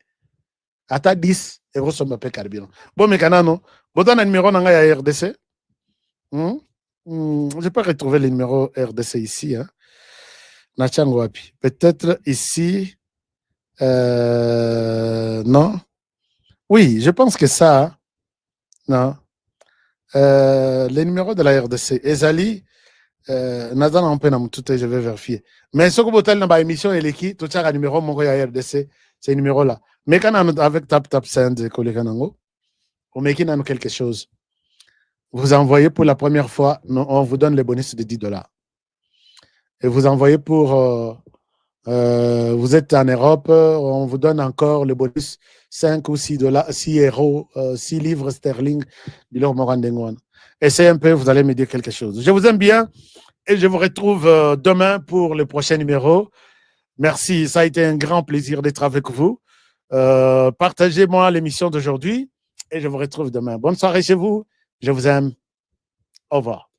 Attends, 10 euros sur ma carburant. Bon, mais canano, vous avez un numéro dans la RDC? Je peux retrouver le numéro RDC ici. Hein. Peut-être ici. Non. Oui, je pense que ça. Non. Le numéro de la RDC. Ezali. Je vais vérifier. Mais ce que vous avez dans l'émission, et qui tout ça, le numéro mon RDC, c'est le numéro là. Mais quand on avec Tap Tap Send, on met quelque chose. Vous envoyez pour la première fois, on vous donne le bonus de $10. Et vous envoyez pour, vous êtes en Europe, on vous donne encore le bonus 5 ou $6, 6 euros, 6 livres sterling. Essayez un peu, vous allez me dire quelque chose. Je vous aime bien et je vous retrouve demain pour le prochain numéro. Merci, ça a été un grand plaisir d'être avec vous. Partagez-moi l'émission d'aujourd'hui et je vous retrouve demain. Bonne soirée chez vous. Je vous aime. Au revoir.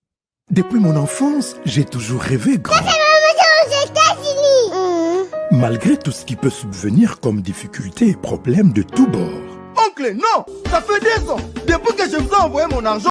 Depuis mon enfance, j'ai toujours rêvé grand. aux États-Unis. Malgré tout ce qui peut subvenir comme difficultés et problèmes de tous bords. Oncle, non, ça fait 10 ans. Depuis que je vous ai envoyé mon argent,